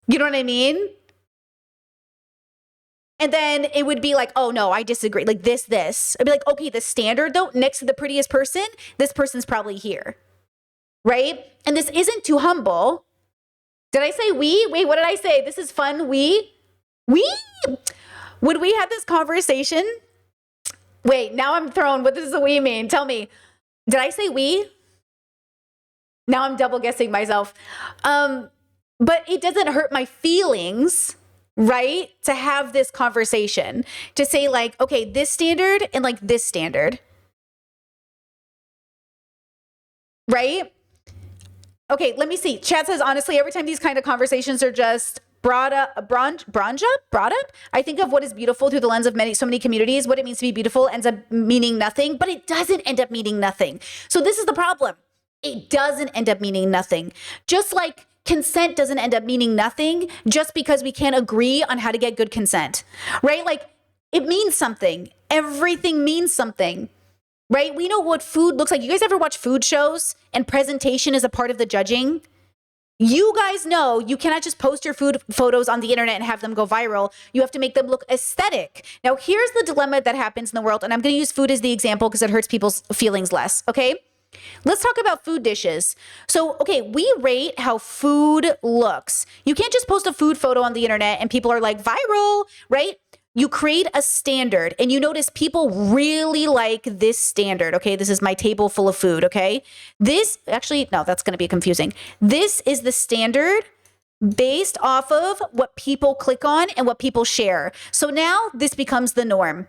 You know what I mean? And then it would be like, oh no, I disagree. Like this. I'd be like, okay, the standard though, next to the prettiest person, this person's probably here. Right? And this isn't too humble. Did I say we? Wait, what did I say? This is fun. We? When we had this conversation, wait, now I'm thrown. What does the we mean? Tell me. Did I say we? Now I'm double guessing myself. But it doesn't hurt my feelings, right? To have this conversation, to say like, okay, this standard and like this standard. Right? Okay, let me see. Chat says, honestly, every time these kind of conversations are just brought up, I think of what is beautiful through the lens of so many communities. What it means to be beautiful ends up meaning nothing, but it doesn't end up meaning nothing. So this is the problem. It doesn't end up meaning nothing. Just like consent doesn't end up meaning nothing just because we can't agree on how to get good consent, right? Like it means something. Everything means something. right? We know what food looks like. You guys ever watch food shows and presentation is a part of the judging? You guys know you cannot just post your food photos on the internet and have them go viral. You have to make them look aesthetic. Now, here's the dilemma that happens in the world, and I'm going to use food as the example because it hurts people's feelings less, okay? Let's talk about food dishes. So, okay, we rate how food looks. You can't just post a food photo on the internet and people are like viral, right? You create a standard and you notice people really like this standard. Okay, this is my table full of food. Okay, this actually, no, that's going to be confusing. This is the standard based off of what people click on and what people share. So now this becomes the norm.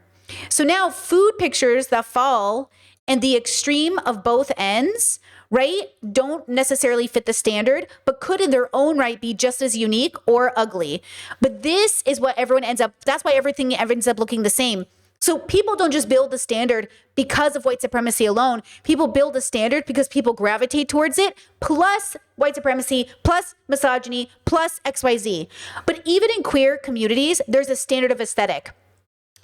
So now food pictures that fall in the extreme of both ends, right, don't necessarily fit the standard, but could in their own right be just as unique or ugly. But this is what everyone ends up, that's why everything ends up looking the same. So people don't just build the standard because of white supremacy alone. People build a standard because people gravitate towards it, plus white supremacy, plus misogyny, plus XYZ. But even in queer communities, there's a standard of aesthetic.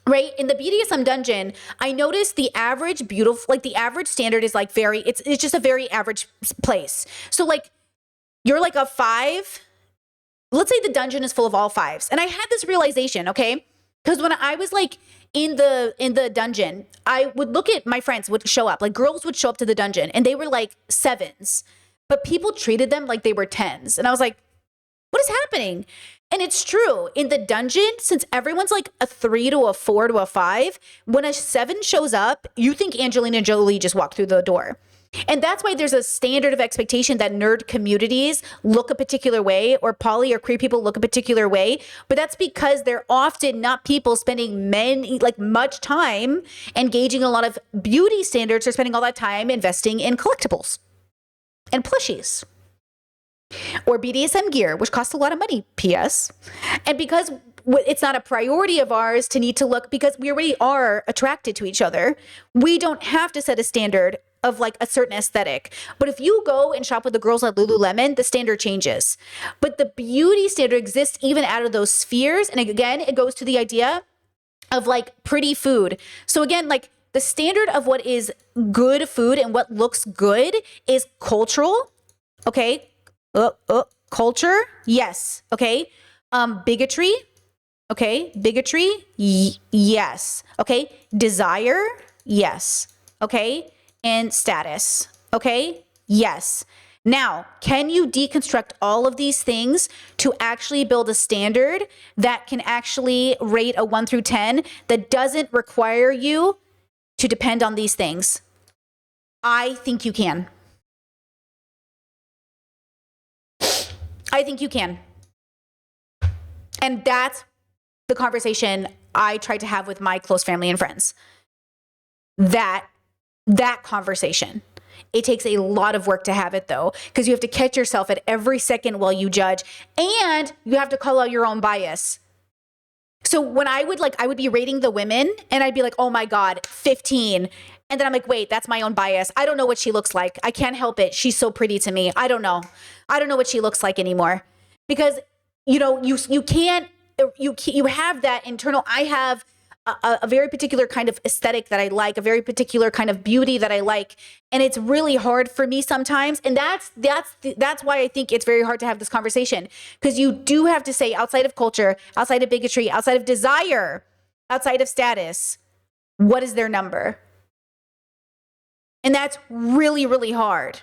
Right? In the BDSM dungeon, I noticed the average beautiful, like the average standard is like very, it's just a very average place. So like, you're like a 5. Let's say the dungeon is full of all 5s. And I had this realization, okay? Because when I was like in the dungeon, I would look at my friends would show up, like girls would show up to the dungeon and they were like 7s, but people treated them like they were 10s. And I was like, what is happening? And it's true. In the dungeon, since everyone's like a 3 to a 4 to a 5, when a 7 shows up, you think Angelina Jolie just walked through the door. And that's why there's a standard of expectation that nerd communities look a particular way or poly or queer people look a particular way. But that's because they're often not people spending like much time engaging a lot of beauty standards. They're spending all that time investing in collectibles and plushies. Or BDSM gear, which costs a lot of money, PS. And because it's not a priority of ours to need to look, because we already are attracted to each other, we don't have to set a standard of like a certain aesthetic. But if you go and shop with the girls at Lululemon, the standard changes. But the beauty standard exists even out of those spheres. And again, it goes to the idea of like pretty food. So again, like the standard of what is good food and what looks good is cultural, okay? Culture, yes. Okay. Bigotry, okay. Bigotry, yes. Okay. Desire, yes. Okay. And status, okay. Yes. Now, can you deconstruct all of these things to actually build a standard that can actually rate a 1 through 10 that doesn't require you to depend on these things? I think you can. I think you can. And that's the conversation I tried to have with my close family and friends. That conversation. It takes a lot of work to have it though, because you have to catch yourself at every second while you judge, and you have to call out your own bias. So when I would be rating the women and I'd be like, oh my God, 15. And then I'm like, wait, that's my own bias. I don't know what she looks like. I can't help it. She's so pretty to me. I don't know what she looks like anymore. Because, you know, you have that internal, I have a very particular kind of aesthetic that I like, a very particular kind of beauty that I like. And it's really hard for me sometimes. And that's why I think it's very hard to have this conversation, because you do have to say, outside of culture, outside of bigotry, outside of desire, outside of status, what is their number? And that's really, really hard.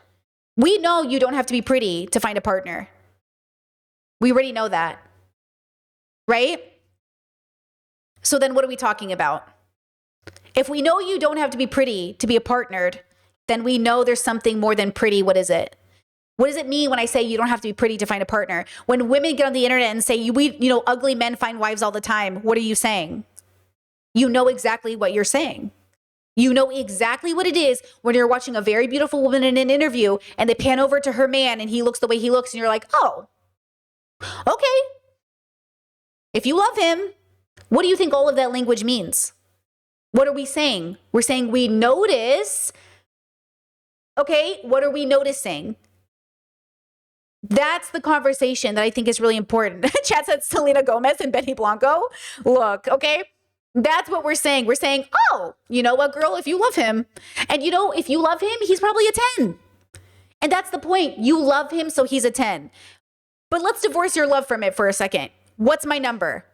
We know you don't have to be pretty to find a partner. We already know that, right? So then what are we talking about? If we know you don't have to be pretty to be a partnered, then we know there's something more than pretty. What is it? What does it mean when I say you don't have to be pretty to find a partner? When women get on the internet and say, ugly men find wives all the time, what are you saying? You know exactly what you're saying. You know exactly what it is when you're watching a very beautiful woman in an interview and they pan over to her man and he looks the way he looks and you're like, oh, okay. If you love him, what do you think all of that language means? What are we saying? We're saying we notice. Okay, what are we noticing? That's the conversation that I think is really important. Chat said Selena Gomez and Benny Blanco. Look, okay. That's what we're saying. We're saying, oh, you know what, girl, if you love him, and you know, if you love him, he's probably a 10. And that's the point. You love him, so he's a 10. But let's divorce your love from it for a second. What's my number?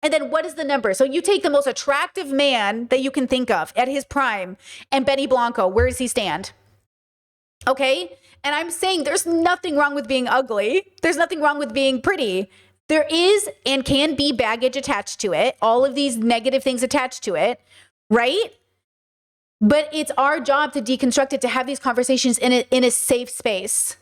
And then what is the number? So you take the most attractive man that you can think of at his prime and Benny Blanco, where does he stand? Okay? And I'm saying there's nothing wrong with being ugly. There's nothing wrong with being pretty. There is and can be baggage attached to it, all of these negative things attached to it, right? But it's our job to deconstruct it, to have these conversations in a safe space.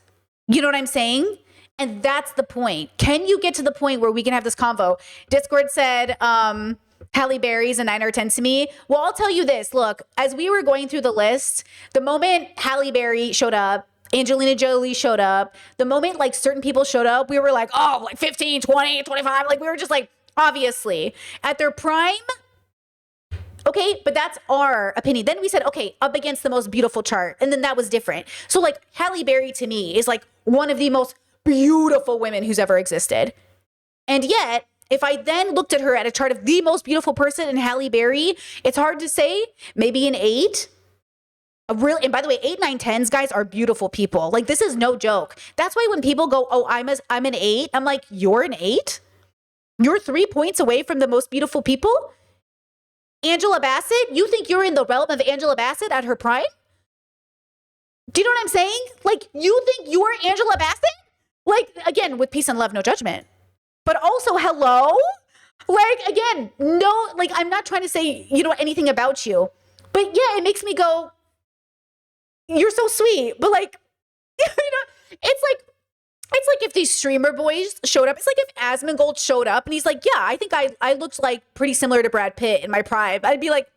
You know what I'm saying? And that's the point. Can you get to the point where we can have this convo? Discord said, Halle Berry's a 9 or 10 to me. Well, I'll tell you this. Look, as we were going through the list, the moment Halle Berry showed up, Angelina Jolie showed up, the moment like certain people showed up, we were like, oh, like 15, 20, 25. Like we were just like, obviously, at their prime. Okay, but that's our opinion. Then we said, okay, up against the most beautiful chart. And then that was different. So like Halle Berry to me is like one of the most beautiful women who's ever existed. And yet, if I then looked at her at a chart of the most beautiful person in Halle Berry, it's hard to say, maybe an 8. And by the way, 8, 9, 10s, guys, are beautiful people. Like, this is no joke. That's why when people go, oh, I'm an 8, I'm like, you're an 8? You're 3 points away from the most beautiful people? Angela Bassett? You think you're in the realm of Angela Bassett at her prime? Do you know what I'm saying? Like, you think you're Angela Bassett? Like, again, with peace and love, no judgment. But also, hello? Like, again, no, like, I'm not trying to say, you know, anything about you. But yeah, it makes me go, you're so sweet. But like, you know, it's like if these streamer boys showed up, it's like if Asmongold showed up and he's like, yeah, I think I looked like pretty similar to Brad Pitt in my prime. I'd be like,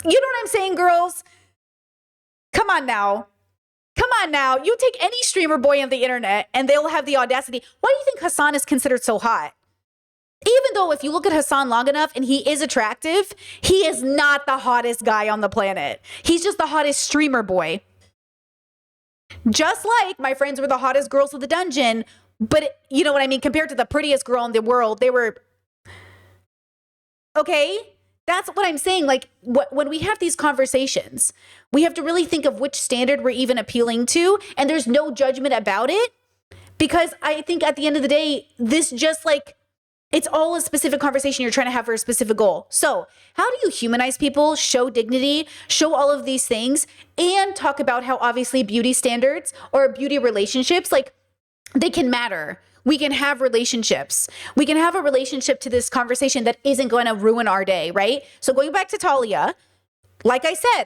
you know what I'm saying, girls? Come on now. Come on now. You take any streamer boy on the internet and they'll have the audacity. Why do you think Hassan is considered so hot? Even though if you look at Hassan long enough and he is attractive, he is not the hottest guy on the planet. He's just the hottest streamer boy. Just like my friends were the hottest girls of the dungeon, but you know what I mean? Compared to the prettiest girl in the world, they were, okay? That's what I'm saying. Like, when we have these conversations, we have to really think of which standard we're even appealing to, and there's no judgment about it, because I think at the end of the day, this just like, it's all a specific conversation you're trying to have for a specific goal. So how do you humanize people, show dignity, show all of these things, and talk about how obviously beauty standards or beauty relationships, like, they can matter. We can have relationships. We can have a relationship to this conversation that isn't going to ruin our day, right? So going back to Talia, like I said,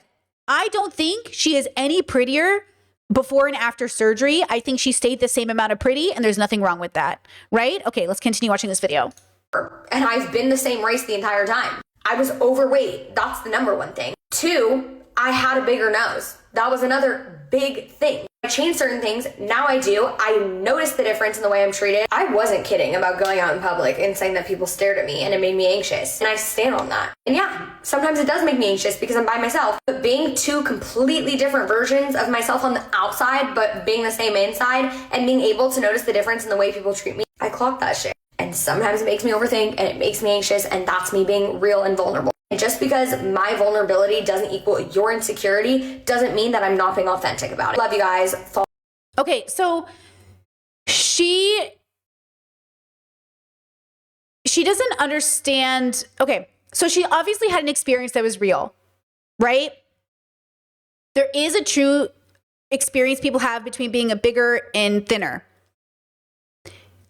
I don't think she is any prettier before and after surgery. I think she stayed the same amount of pretty, and there's nothing wrong with that, right? Okay, let's continue watching this video. And I've been the same race the entire time. I was overweight. That's the number one thing. 2, I had a bigger nose. That was another big thing. I changed certain things. Now I do. I noticed the difference in the way I'm treated. I wasn't kidding about going out in public and saying that people stared at me and it made me anxious. And I stand on that. And yeah, sometimes it does make me anxious because I'm by myself. But being 2 completely different versions of myself on the outside, but being the same inside, and being able to notice the difference in the way people treat me, I clock that shit. And sometimes it makes me overthink and it makes me anxious, and that's me being real and vulnerable. And just because my vulnerability doesn't equal your insecurity doesn't mean that I'm not being authentic about it. Love you guys. Okay, so she doesn't understand. Okay, so she obviously had an experience that was real, right? There is a true experience people have between being a bigger and thinner.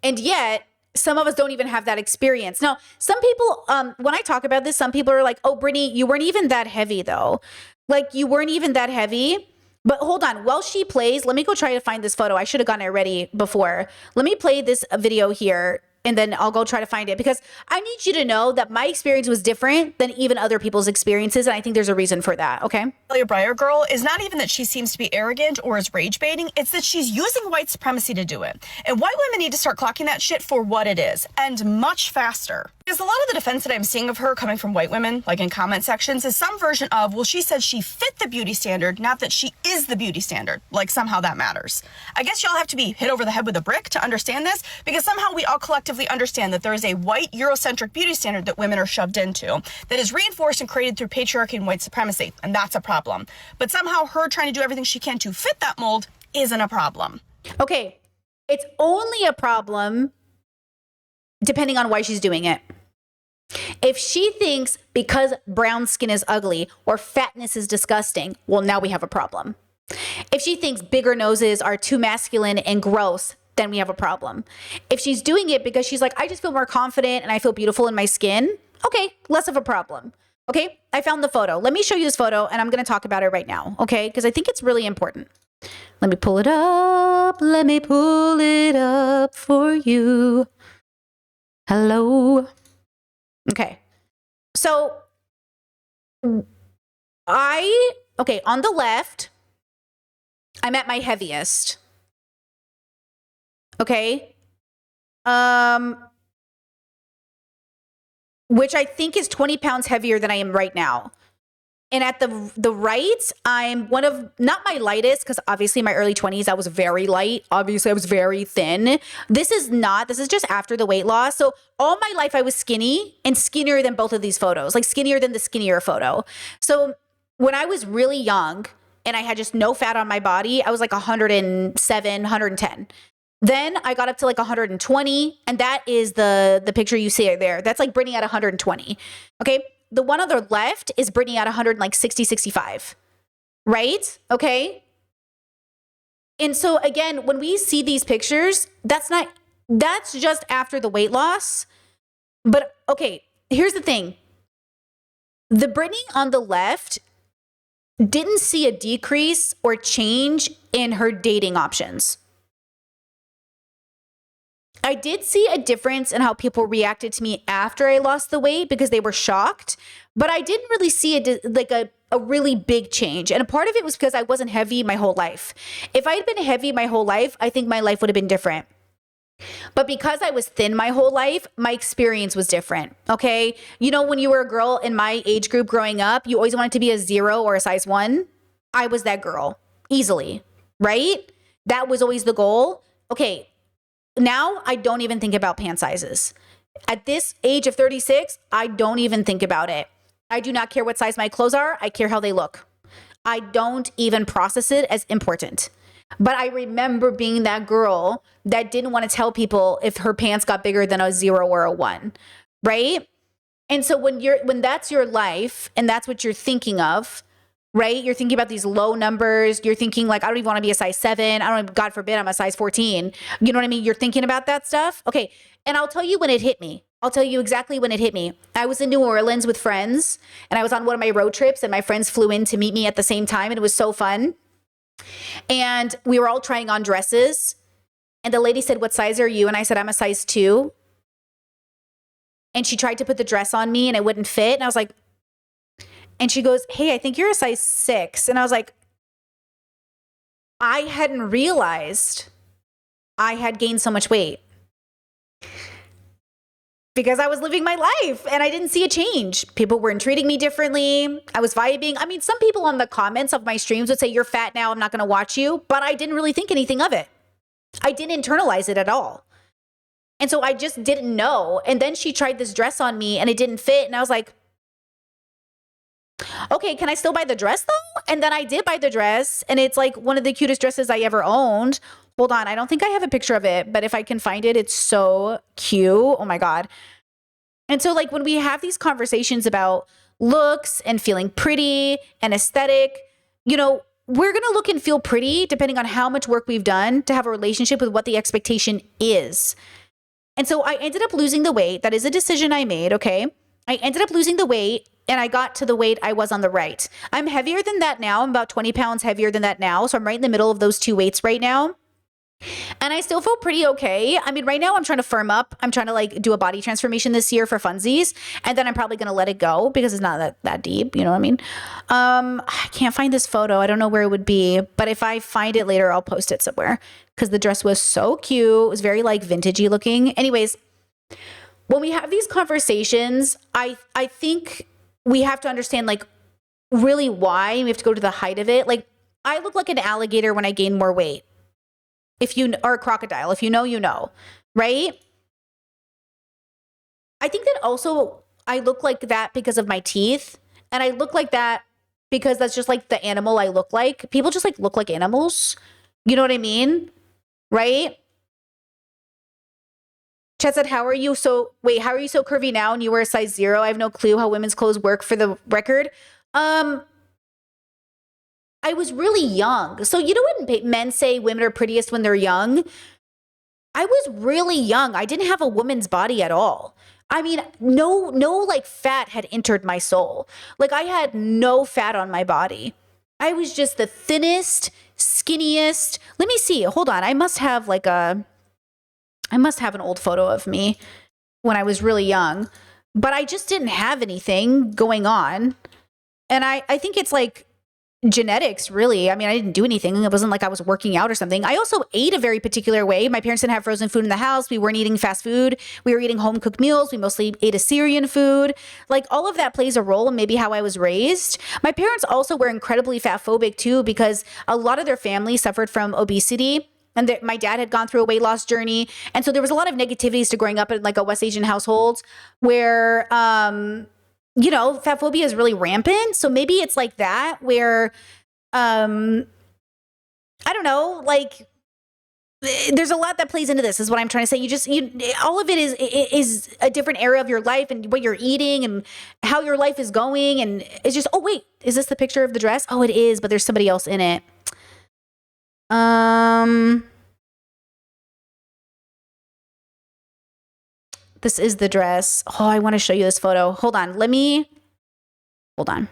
And yet, some of us don't even have that experience. Now, some people, when I talk about this, some people are like, oh, Brittany, you weren't even that heavy though. Like, you weren't even that heavy. But hold on, while she plays, let me go try to find this photo. I should have gotten it ready before. Let me play this video here, and then I'll go try to find it, because I need you to know that my experience was different than even other people's experiences, and I think there's a reason for that, okay? Talia Breyer girl is not even that she seems to be arrogant or is rage baiting, it's that she's using white supremacy to do it. And white women need to start clocking that shit for what it is, and much faster. Because a lot of the defense that I'm seeing of her coming from white women, like in comment sections, is some version of, well, she said she fit the beauty standard, not that she is the beauty standard. Like somehow that matters. I guess y'all have to be hit over the head with a brick to understand this, because somehow we all collectively understand that there is a white Eurocentric beauty standard that women are shoved into that is reinforced and created through patriarchy and white supremacy, and that's a problem. But somehow her trying to do everything she can to fit that mold isn't a problem. Okay, it's only a problem depending on why she's doing it. If she thinks because brown skin is ugly or fatness is disgusting, well, now we have a problem. If she thinks bigger noses are too masculine and gross, then we have a problem. If she's doing it because she's like, I just feel more confident and I feel beautiful in my skin, okay, less of a problem. Okay, I found the photo. Let me show you this photo and I'm going to talk about it right now, okay? Because I think it's really important. Let me pull it up. Let me pull it up for you. Hello. Okay. So on the left, I'm at my heaviest. Okay. Which I think is 20 pounds heavier than I am right now. And at the right, I'm one of, not my lightest, because obviously in my early 20s, I was very light. Obviously, I was very thin. This is just after the weight loss. So all my life, I was skinny and skinnier than both of these photos, like skinnier than the skinnier photo. So when I was really young and I had just no fat on my body, I was like 107, 110. Then I got up to like 120. And that is the picture you see there. That's like Brittany at 120. Okay. The one on the left is Brittany at 160, 65, right? Okay. And so again, when we see these pictures, that's just after the weight loss. But okay, here's the thing. The Brittany on the left didn't see a decrease or change in her dating options. I did see a difference in how people reacted to me after I lost the weight because they were shocked, but I didn't really see a really big change. And a part of it was because I wasn't heavy my whole life. If I had been heavy my whole life, I think my life would have been different. But because I was thin my whole life, my experience was different. Okay. You know, when you were a girl in my age group growing up, you always wanted to be a 0 or a size 1. I was that girl easily, right? That was always the goal. Okay. Now I don't even think about pant sizes. At this age of 36, I don't even think about it. I do not care what size my clothes are. I care how they look. I don't even process it as important. But I remember being that girl that didn't want to tell people if her pants got bigger than a 0 or a 1, right? And so when that's your life and that's what you're thinking of, right? You're thinking about these low numbers. You're thinking like, I don't even want to be a size 7. God forbid, I'm a size 14. You know what I mean? You're thinking about that stuff. Okay. And I'll tell you when it hit me. I'll tell you exactly when it hit me. I was in New Orleans with friends and I was on one of my road trips and my friends flew in to meet me at the same time. And it was so fun. And we were all trying on dresses. And the lady said, what size are you? And I said, I'm a size 2. And she tried to put the dress on me and it wouldn't fit. And I was like, and she goes, hey, I think you're a size 6. And I was like, I hadn't realized I had gained so much weight because I was living my life and I didn't see a change. People weren't treating me differently. I was vibing. I mean, some people on the comments of my streams would say, you're fat now, I'm not going to watch you. But I didn't really think anything of it. I didn't internalize it at all. And so I just didn't know. And then she tried this dress on me and it didn't fit. And I was like, okay, can I still buy the dress though? And then I did buy the dress and it's like one of the cutest dresses I ever owned. Hold on. I don't think I have a picture of it, but if I can find it, it's so cute. Oh my God. And so like when we have these conversations about looks and feeling pretty and aesthetic, you know, we're going to look and feel pretty depending on how much work we've done to have a relationship with what the expectation is. And so I ended up losing the weight. That is a decision I made. Okay. I ended up losing the weight and I got to the weight I was on the right. I'm heavier than that now. I'm about 20 pounds heavier than that now. So I'm right in the middle of those two weights right now. And I still feel pretty okay. I mean, right now I'm trying to firm up. I'm trying to like do a body transformation this year for funsies. And then I'm probably going to let it go because it's not that deep. You know what I mean? I can't find this photo. I don't know where it would be, but if I find it later, I'll post it somewhere because the dress was so cute. It was very like vintagey looking. Anyways, when we have these conversations, I think we have to understand like really why. We have to go to the height of it. Like I look like an alligator when I gain more weight. If you are a crocodile, if you know, you know, right? I think that also I look like that because of my teeth, and I look like that because that's just like the animal I look like. People just like look like animals. You know what I mean? Right? Chet said, how are you so curvy now and you wear a size 0? I have no clue how women's clothes work, for the record. I was really young. So you know when men say women are prettiest when they're young? I was really young. I didn't have a woman's body at all. I mean, no like fat had entered my soul. Like I had no fat on my body. I was just the thinnest, skinniest. Let me see. Hold on. I must have an old photo of me when I was really young, but I just didn't have anything going on. And I think it's like genetics, really. I mean, I didn't do anything. It wasn't like I was working out or something. I also ate a very particular way. My parents didn't have frozen food in the house. We weren't eating fast food. We were eating home cooked meals. We mostly ate Assyrian food. Like all of that plays a role in maybe how I was raised. My parents also were incredibly fat phobic too, because a lot of their family suffered from obesity. And my dad had gone through a weight loss journey. And so there was a lot of negativities to growing up in like a West Asian household where, you know, fat phobia is really rampant. So maybe it's like that where, I don't know, like there's a lot that plays into this is what I'm trying to say. All of it is a different era of your life and what you're eating and how your life is going. And it's just, oh wait, is this the picture of the dress? Oh, it is, but there's somebody else in it. This is the dress. Oh, I want to show you this photo. Hold on. Hold on.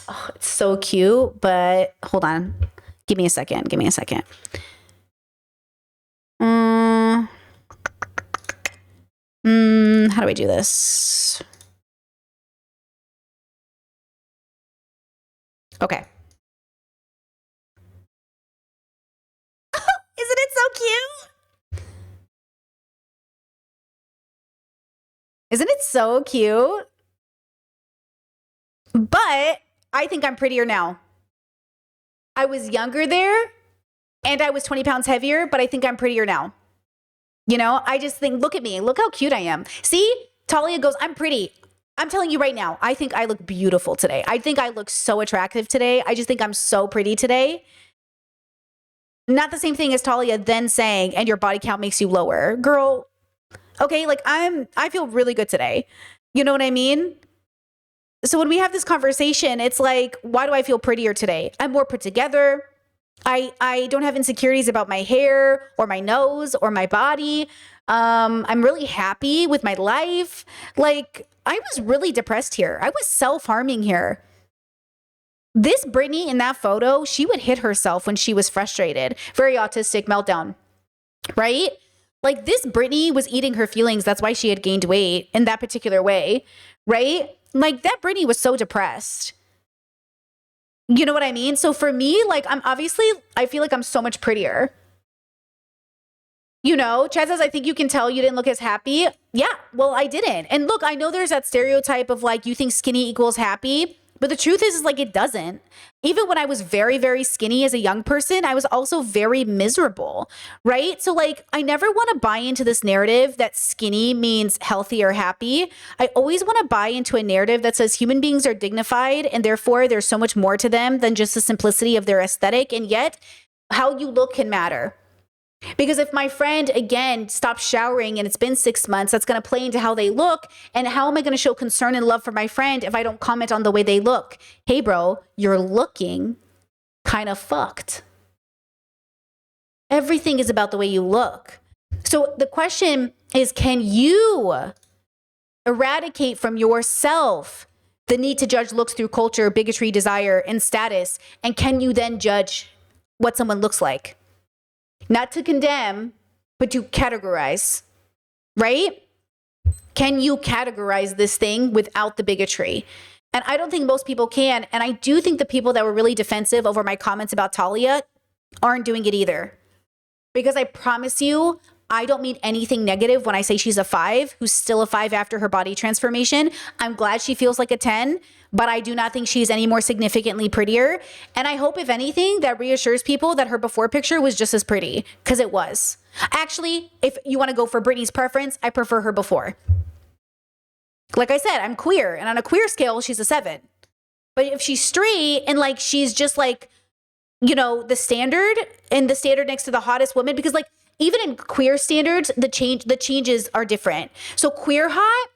Oh, it's so cute, but hold on. Give me a second. How do I do this? Okay. Isn't it so cute? Isn't it so cute? But I think I'm prettier now. I was younger there and I was 20 pounds heavier, but I think I'm prettier now. You know, I just think, look at me. Look how cute I am. See, Talia goes, I'm pretty. I'm telling you right now, I think I look beautiful today. I think I look so attractive today. I just think I'm so pretty today. Not the same thing as Talia then saying, and your body count makes you lower. Girl, okay, like I feel really good today. You know what I mean? So when we have this conversation, it's like, why do I feel prettier today? I'm more put together. I don't have insecurities about my hair or my nose or my body. I'm really happy with my life. Like, I was really depressed here. I was self-harming here. This Brittany in that photo, she would hit herself when she was frustrated. Very autistic meltdown, right? Like this Brittany was eating her feelings. That's why she had gained weight in that particular way, right? Like that Brittany was so depressed. You know what I mean? So for me, like I feel like I'm so much prettier. You know, Chad says, I think you can tell you didn't look as happy. Yeah, well, I didn't. And look, I know there's that stereotype of like, you think skinny equals happy, but the truth is like, it doesn't. Even when I was very, very skinny as a young person, I was also very miserable, right? So like, I never want to buy into this narrative that skinny means healthy or happy. I always want to buy into a narrative that says human beings are dignified and therefore there's so much more to them than just the simplicity of their aesthetic. And yet how you look can matter. Because if my friend, again, stops showering and it's been 6 months, that's going to play into how they look. And how am I going to show concern and love for my friend if I don't comment on the way they look? Hey, bro, you're looking kind of fucked. Everything is about the way you look. So the question is, can you eradicate from yourself the need to judge looks through culture, bigotry, desire, and status? And can you then judge what someone looks like? Not to condemn, but to categorize, right? Can you categorize this thing without the bigotry? And I don't think most people can. And I do think the people that were really defensive over my comments about Talia aren't doing it either. Because I promise you, I don't mean anything negative when I say she's a 5, who's still a 5 after her body transformation. I'm glad she feels like a 10, but I do not think she's any more significantly prettier. And I hope, if anything, that reassures people that her before picture was just as pretty, because it was. Actually, if you want to go for Britney's preference, I prefer her before. Like I said, I'm queer, and on a queer scale, she's a 7. But if she's straight and like she's just like, you know, the standard and the standard next to the hottest woman, because like even in queer standards, the changes are different. So queer hot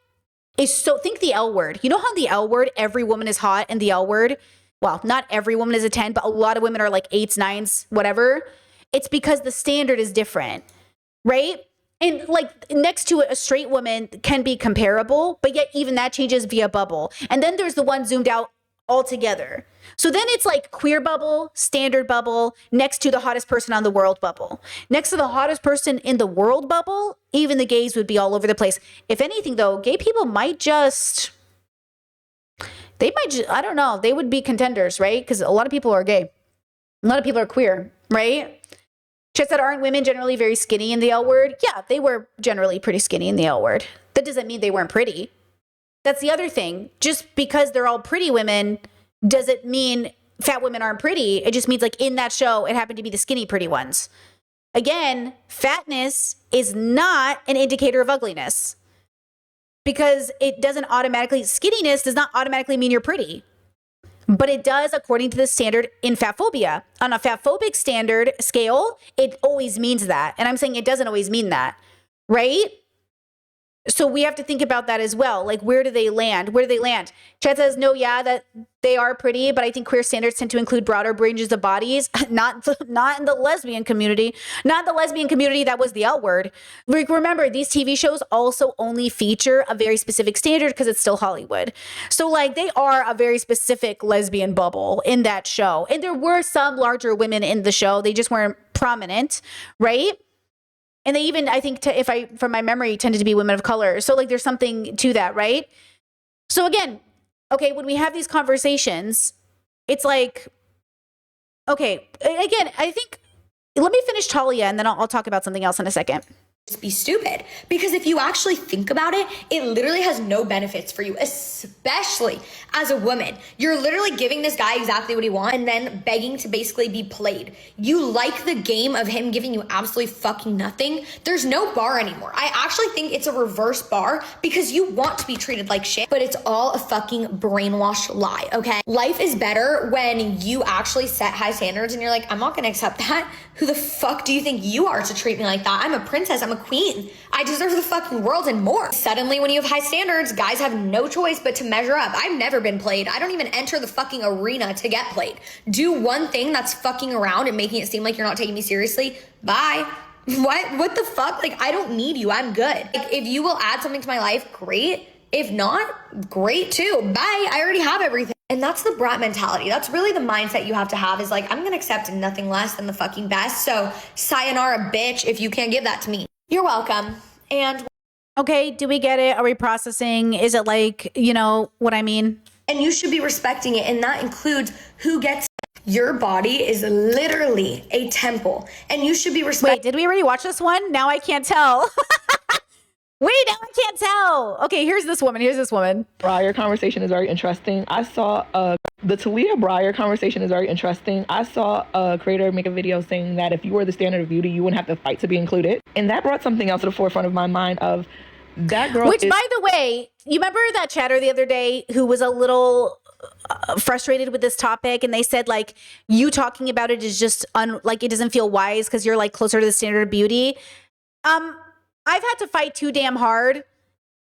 is think the L word. You know how the L word, every woman is hot, and the L word, well, not every woman is a 10, but a lot of women are like 8s, 9s, whatever. It's because the standard is different, right? And like next to it, a straight woman can be comparable, but yet even that changes via bubble. And then there's the one zoomed out altogether. So then it's like queer bubble, standard bubble, next to the hottest person on the world bubble. Next to the hottest person in the world bubble, even the gays would be all over the place. If anything though, gay people might just, I don't know, they would be contenders, right? Because a lot of people are gay. A lot of people are queer, right? Just that aren't women generally very skinny in the L word? Yeah, they were generally pretty skinny in the L word. That doesn't mean they weren't pretty. That's the other thing. Just because they're all pretty women doesn't mean fat women aren't pretty. It just means like in that show, it happened to be the skinny pretty ones. Again, fatness is not an indicator of ugliness because it doesn't automatically, skinniness does not automatically mean you're pretty. But it does according to the standard in fatphobia. On a fatphobic standard scale, it always means that. And I'm saying it doesn't always mean that, right? So we have to think about that as well. Like, where do they land? Where do they land? Chad says, no, yeah, that they are pretty, but I think queer standards tend to include broader ranges of bodies. Not in the lesbian community. Not the lesbian community that was the L word. Like, remember, these TV shows also only feature a very specific standard because it's still Hollywood. So, like, they are a very specific lesbian bubble in that show. And there were some larger women in the show. They just weren't prominent, right? And they even, I think, from my memory, tended to be women of color. So like there's something to that, right? So again, okay, when we have these conversations, it's like, okay, again, I think, let me finish Talia and then I'll talk about something else in a second. Be stupid, because if you actually think about it, it literally has no benefits for you, especially as a woman. You're literally giving this guy exactly what he wants and then begging to basically be played. You like the game of him giving you absolutely fucking nothing. There's no bar anymore. I actually think it's a reverse bar because you want to be treated like shit, but it's all a fucking brainwash lie, okay? Life is better when you actually set high standards and you're like, I'm not gonna accept that. Who the fuck do you think you are to treat me like that? I'm a princess, I'm a queen. I deserve the fucking world and more. Suddenly, when you have high standards, guys have no choice but to measure up. I've never been played. I don't even enter the fucking arena to get played. Do one thing that's fucking around and making it seem like you're not taking me seriously. Bye. What the fuck? Like, I don't need you. I'm good. Like, if you will add something to my life, great. If not, great too. Bye. I already have everything. And that's the brat mentality. That's really the mindset you have to have, is like, I'm gonna accept nothing less than the fucking best. So sayonara, bitch, if you can't give that to me. You're welcome. And okay, do we get it? Are we processing? Is it like, you know what I mean? And you should be respecting it. And that includes who gets your body is literally a temple. And you should be respecting. Wait, did we already watch this one? Now I can't tell. Wait, now I can't tell. Okay, here's this woman. Breyer conversation is very interesting. I saw the Talia Breyer conversation is very interesting. I saw a creator make a video saying that if you were the standard of beauty, you wouldn't have to fight to be included. And that brought something else to the forefront of my mind of that girl. Which, by the way, you remember that chatter the other day who was a little frustrated with this topic, and they said like, you talking about it is just like it doesn't feel wise because you're like closer to the standard of beauty. I've had to fight too damn hard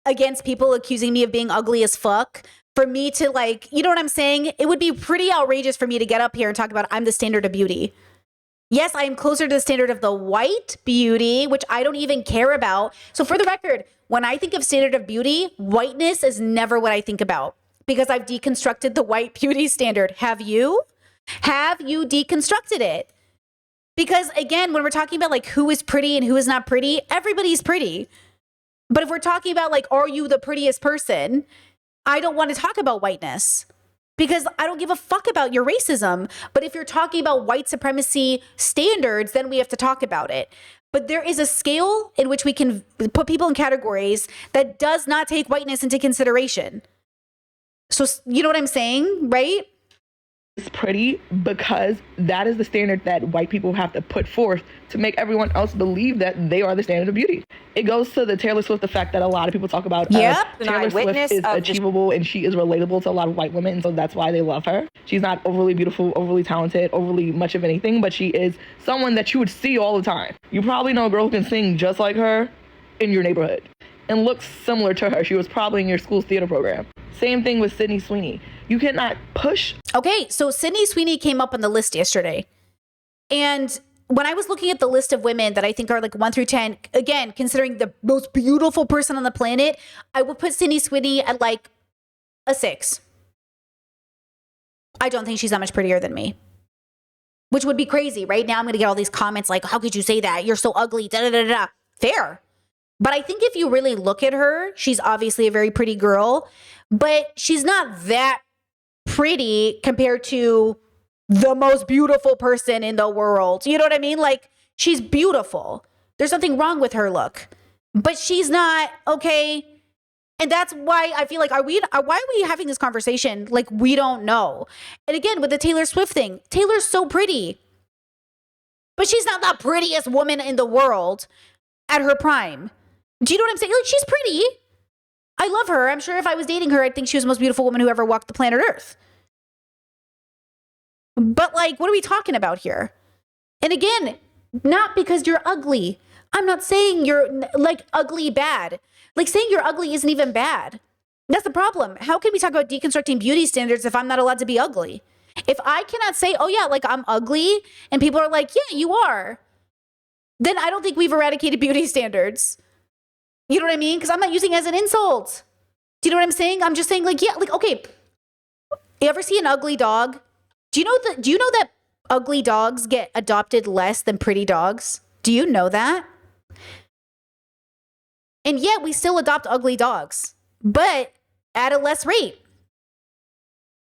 against people accusing me of being ugly as fuck for me to like, you know what I'm saying? It would be pretty outrageous for me to get up here and talk about I'm the standard of beauty. Yes, I am closer to the standard of the white beauty, which I don't even care about. So for the record, when I think of standard of beauty, whiteness is never what I think about because I've deconstructed the white beauty standard. Have you? Have you deconstructed it? Because again, when we're talking about like who is pretty and who is not pretty, everybody's pretty. But if we're talking about like, are you the prettiest person? I don't want to talk about whiteness because I don't give a fuck about your racism. But if you're talking about white supremacy standards, then we have to talk about it. But there is a scale in which we can put people in categories that does not take whiteness into consideration. So you know what I'm saying, right? It's pretty because that is the standard that white people have to put forth to make everyone else believe that they are the standard of beauty. It goes to the Taylor Swift effect that a lot of people talk about. Yep. Taylor Swift is achievable and she is relatable to a lot of white women, so that's why they love her. She's not overly beautiful, overly talented, overly much of anything, but she is someone that you would see all the time. You probably know a girl who can sing just like her in your neighborhood and looks similar to her. She was probably in your school's theater program. Same thing with Sydney Sweeney. You cannot push. Okay, so Sydney Sweeney came up on the list yesterday. And when I was looking at the list of women that I think are like 1 through 10, again, considering the most beautiful person on the planet, I would put Sydney Sweeney at like a 6. I don't think she's that much prettier than me, which would be crazy. Right now, I'm going to get all these comments like, how could you say that? You're so ugly. Da, da, da, da. Fair. But I think if you really look at her, she's obviously a very pretty girl, but she's not that pretty compared to the most beautiful person in the world. You know what I mean? Like, she's beautiful. There's nothing wrong with her look, but she's not, okay? And that's why I feel like, why are we having this conversation? Like, we don't know. And again, with the Taylor Swift thing, Taylor's so pretty, but she's not the prettiest woman in the world at her prime. Do you know what I'm saying? Like, she's pretty. I love her. I'm sure if I was dating her, I'd think she was the most beautiful woman who ever walked the planet Earth. But like, what are we talking about here? And again, not because you're ugly. I'm not saying you're like ugly bad. Like, saying you're ugly isn't even bad. That's the problem. How can we talk about deconstructing beauty standards if I'm not allowed to be ugly? If I cannot say, oh yeah, like I'm ugly, and people are like, yeah, you are, then I don't think we've eradicated beauty standards. You know what I mean? Because I'm not using it as an insult. Do you know what I'm saying? I'm just saying, like, yeah, like, okay. You ever see an ugly dog? Do you know that ugly dogs get adopted less than pretty dogs? Do you know that? And yet we still adopt ugly dogs, but at a less rate.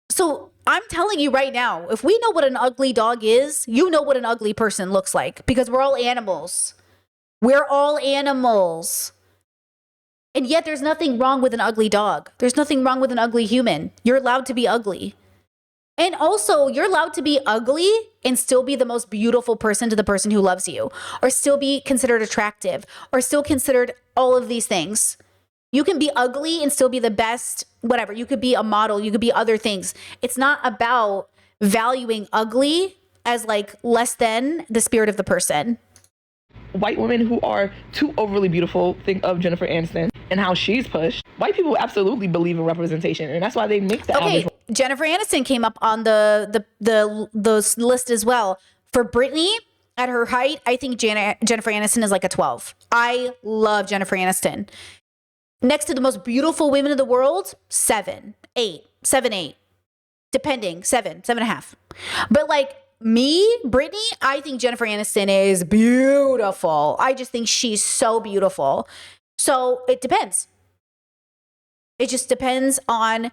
So I'm telling you right now, if we know what an ugly dog is, you know what an ugly person looks like, because we're all animals. We're all animals. And yet there's nothing wrong with an ugly dog. There's nothing wrong with an ugly human. You're allowed to be ugly. And also, you're allowed to be ugly and still be the most beautiful person to the person who loves you, or still be considered attractive, or still considered all of these things. You can be ugly and still be the best, whatever. You could be a model. You could be other things. It's not about valuing ugly as like less than the spirit of the person. White women who are too overly beautiful, think of Jennifer Aniston and how she's pushed. White people absolutely believe in representation, and that's why they make the average. Jennifer Aniston came up on the list as well. For Britney, at her height, I think Jennifer Aniston is like a 12. I love Jennifer Aniston. Next to the most beautiful women in the world, 7, 8, depending, 7.5. But like, me, Britney, I think Jennifer Aniston is beautiful. I just think she's so beautiful. So it depends. It just depends on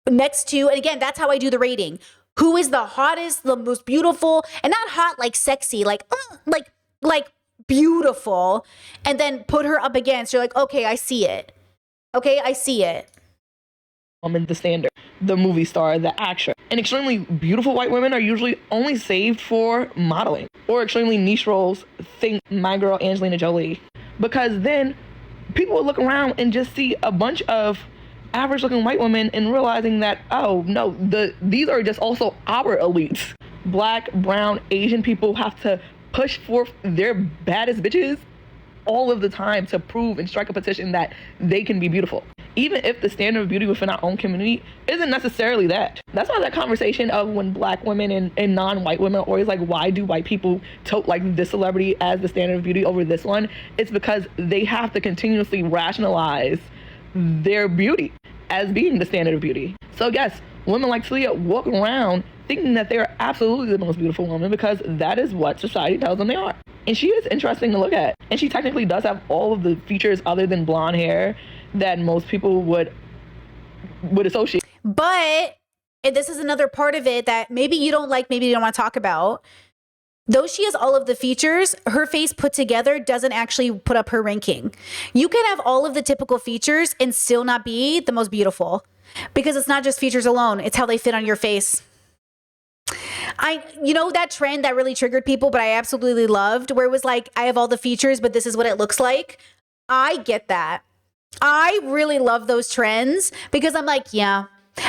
next to, and again, that's how I do the rating. Who is the hottest, the most beautiful, and not hot like sexy, like beautiful, and then put her up against, you're like, okay, I see it. Okay, I see it. The standard, the movie star, the actor. And extremely beautiful white women are usually only saved for modeling or extremely niche roles. Think my girl Angelina Jolie. Because then people will look around and just see a bunch of average looking white women and realizing that, oh no, these are just also our elites. Black, brown, Asian people have to push forth their baddest bitches all of the time to prove and strike a petition that they can be beautiful. Even if the standard of beauty within our own community isn't necessarily that. That's why that conversation of when black women and non-white women are always like, why do white people tote like this celebrity as the standard of beauty over this one? It's because they have to continuously rationalize their beauty as being the standard of beauty. So yes, women like Talia walk around thinking that they're absolutely the most beautiful woman because that is what society tells them they are. And she is interesting to look at. And she technically does have all of the features other than blonde hair that most people would would associate. But, and this is another part of it that maybe you don't like, maybe you don't want to talk about. Though she has all of the features, her face put together doesn't actually put up her ranking. You can have all of the typical features and still not be the most beautiful, because it's not just features alone, it's how they fit on your face. You know that trend that really triggered people, but I absolutely loved, where it was like, I have all the features, but this is what it looks like. I get that. I really love those trends because I'm like, yeah.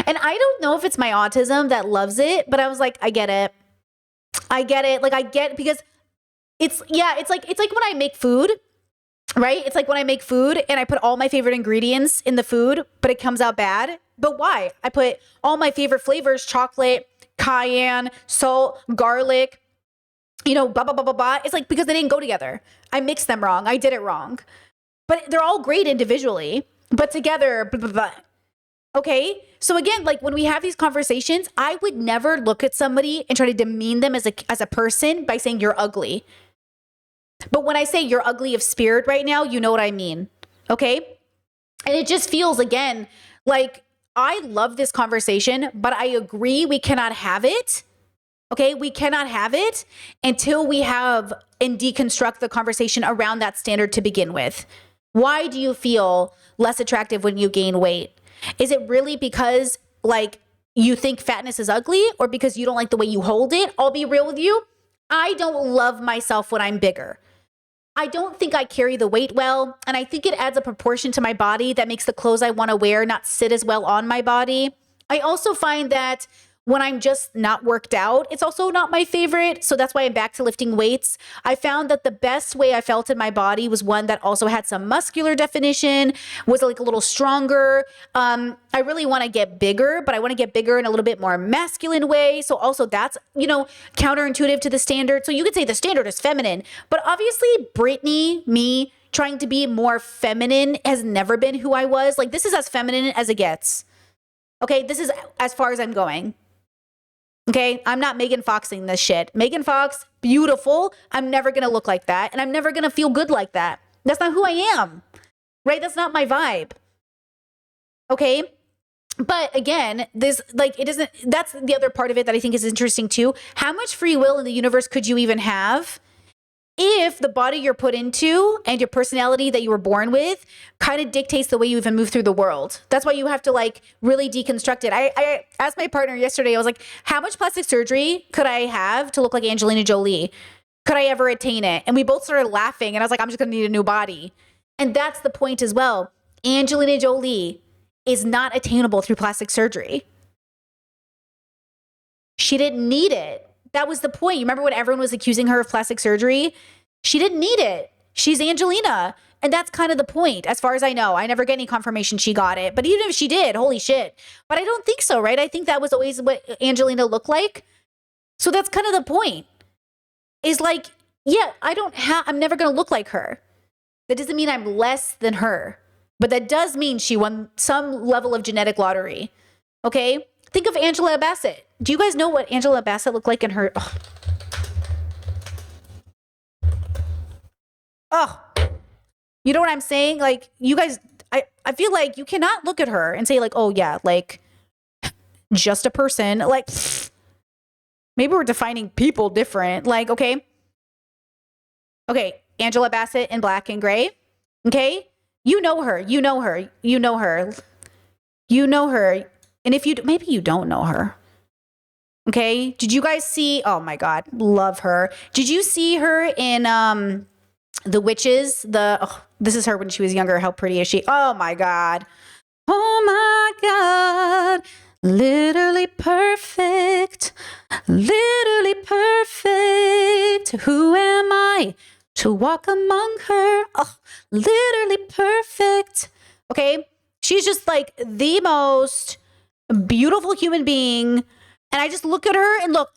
And I don't know if it's my autism that loves it, but I was like, I get it. I get it. Like, I get, because it's like when I make food, right? It's like when I make food and I put all my favorite ingredients in the food, but it comes out bad. But why? I put all my favorite flavors, chocolate, cayenne, salt, garlic, blah, blah, blah, blah, blah. It's like, because they didn't go together. I mixed them wrong. I did it wrong. But they're all great individually, but together, blah, blah, blah. Okay. So again, like when we have these conversations, I would never look at somebody and try to demean them as a person by saying you're ugly. But when I say you're ugly of spirit right now, you know what I mean. Okay. And it just feels, again, like I love this conversation, but I agree we cannot have it. Okay. We cannot have it until we have and deconstruct the conversation around that standard to begin with. Why do you feel less attractive when you gain weight? Is it really because like you think fatness is ugly, or because you don't like the way you hold it? I'll be real with you. I don't love myself when I'm bigger. I don't think I carry the weight well. And I think it adds a proportion to my body that makes the clothes I want to wear not sit as well on my body. I also find that when I'm just not worked out, it's also not my favorite. So that's why I'm back to lifting weights. I found that the best way I felt in my body was one that also had some muscular definition, was like a little stronger. I really want to get bigger, but I want to get bigger in a little bit more masculine way. So also that's, counterintuitive to the standard. So you could say the standard is feminine, but obviously Brittany, me, trying to be more feminine has never been who I was. Like, this is as feminine as it gets. Okay, this is as far as I'm going. Okay, I'm not Megan Foxing this shit. Megan Fox, beautiful. I'm never going to look like that. And I'm never going to feel good like that. That's not who I am, right? That's not my vibe. Okay. But again, that's the other part of it that I think is interesting too. How much free will in the universe could you even have if the body you're put into and your personality that you were born with kind of dictates the way you even move through the world? That's why you have to like really deconstruct it. I asked my partner yesterday, I was like, how much plastic surgery could I have to look like Angelina Jolie? Could I ever attain it? And we both started laughing and I was like, I'm just going to need a new body. And that's the point as well. Angelina Jolie is not attainable through plastic surgery. She didn't need it. That was the point. You remember when everyone was accusing her of plastic surgery? She didn't need it. She's Angelina. And that's kind of the point, as far as I know. I never get any confirmation she got it. But even if she did, holy shit. But I don't think so, right? I think that was always what Angelina looked like. So that's kind of the point. Is like, yeah, I'm never going to look like her. That doesn't mean I'm less than her. But that does mean she won some level of genetic lottery. Okay? Think of Angela Bassett. Do you guys know what Angela Bassett looked like in her? Oh. You know what I'm saying? Like, you guys, I feel like you cannot look at her and say like, oh yeah, like just a person. Like, maybe we're defining people different. Like, okay, Angela Bassett in black and gray. Okay. You know her. And if maybe you don't know her. Okay. Did you guys see? Oh my God. Love her. Did you see her in The Witches? This is her when she was younger. How pretty is she? Oh my God. Oh my God. Literally perfect. Literally perfect. Who am I to walk among her? Oh, literally perfect. Okay. She's just like the most beautiful human being. And I just look at her and look,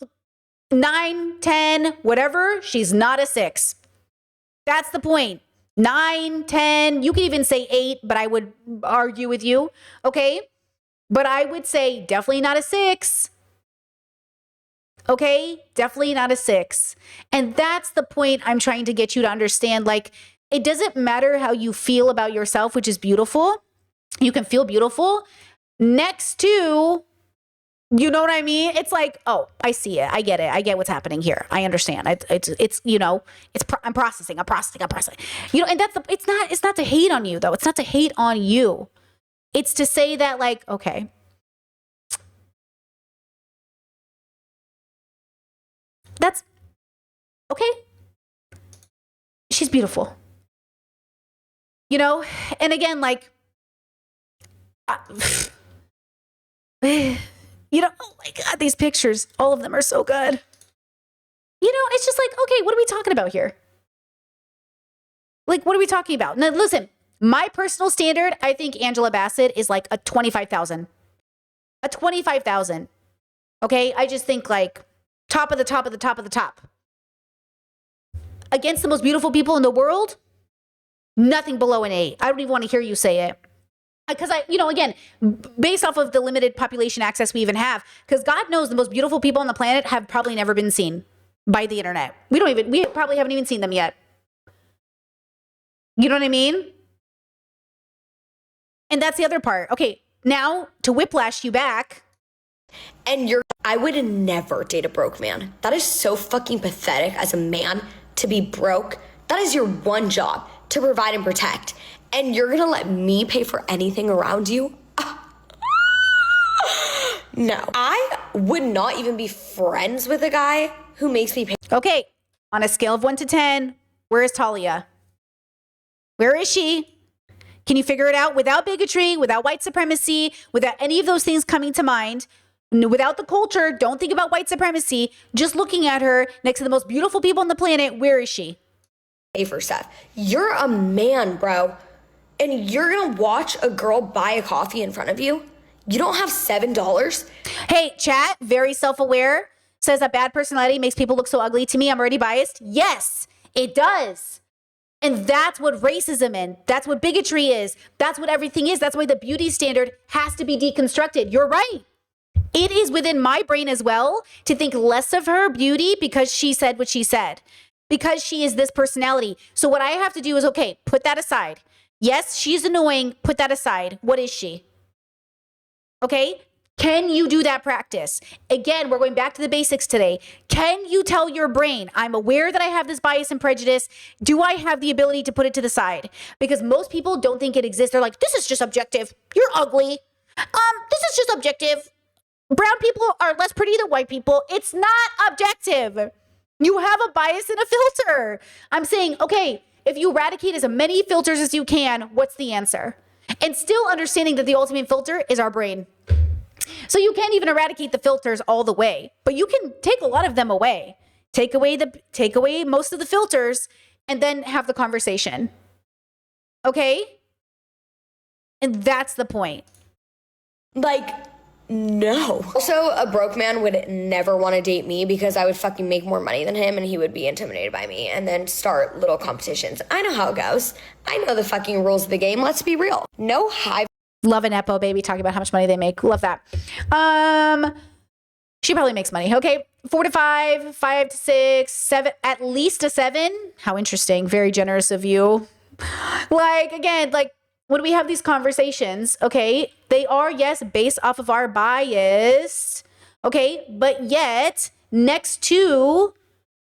9, 10, whatever. She's not a 6. That's the point. 9, 10, you can even say 8, but I would argue with you. Okay. But I would say definitely not a 6. Okay. Definitely not a 6. And that's the point I'm trying to get you to understand. Like, it doesn't matter how you feel about yourself, which is beautiful. You can feel beautiful. next to, you know what I mean? It's like, oh, I see it. I get it. I get what's happening here. I understand. It's you know, I'm processing. You know, and it's not to hate on you though. It's not to hate on you. It's to say that like, okay, that's okay. She's beautiful. You know, and again, like, you know, oh my God, these pictures, all of them are so good. You know, it's just like, okay, what are we talking about here? Like, what are we talking about? Now, listen, my personal standard, I think Angela Bassett is like a 25,000. A 25,000. Okay? I just think like top of the top of the top of the top. Against the most beautiful people in the world, nothing below an 8. I don't even want to hear you say it. Because you know, again, based off of the limited population access we even have, because God knows the most beautiful people on the planet have probably never been seen by the internet. We probably haven't even seen them yet. You know what I mean? And that's the other part. Okay, now to whiplash you back. And I would never date a broke man. That is so fucking pathetic as a man to be broke. That is your one job, to provide and protect. And you're gonna let me pay for anything around you? No. I would not even be friends with a guy who makes me pay. Okay, on a scale of 1 to 10, where is Talia? Where is she? Can you figure it out without bigotry, without white supremacy, without any of those things coming to mind? Without the culture, don't think about white supremacy. Just looking at her next to the most beautiful people on the planet, where is she? Pay for stuff. You're a man, bro. And you're gonna watch a girl buy a coffee in front of you? You don't have $7? Hey, chat, very self-aware, says that bad personality makes people look so ugly to me. I'm already biased. Yes, it does. And that's what racism is. That's what bigotry is. That's what everything is. That's why the beauty standard has to be deconstructed. You're right. It is within my brain as well to think less of her beauty because she said what she said, because she is this personality. So what I have to do is, okay, put that aside. Yes, she's annoying. Put that aside. What is she? Okay? Can you do that practice? Again, we're going back to the basics today. Can you tell your brain, I'm aware that I have this bias and prejudice. Do I have the ability to put it to the side? Because most people don't think it exists. They're like, this is just objective. You're ugly. This is just objective. Brown people are less pretty than white people. It's not objective. You have a bias and a filter. I'm saying, okay, if you eradicate as many filters as you can, what's the answer? And still understanding that the ultimate filter is our brain. So you can't even eradicate the filters all the way, but you can take a lot of them away. Take away most of the filters and then have the conversation. Okay? And that's the point. Like, no. Also, a broke man would never want to date me because I would fucking make more money than him and he would be intimidated by me and then start little competitions. I know how it goes. I know the fucking rules of the game. Let's be real. No high. Love an Epo baby talking about how much money they make. Love that. She probably makes money. Okay. 4 to 5, 5 to 6, 7, at least a 7. How interesting. Very generous of you. Like, again, like when we have these conversations, okay, they are, yes, based off of our bias. Okay. But yet next to,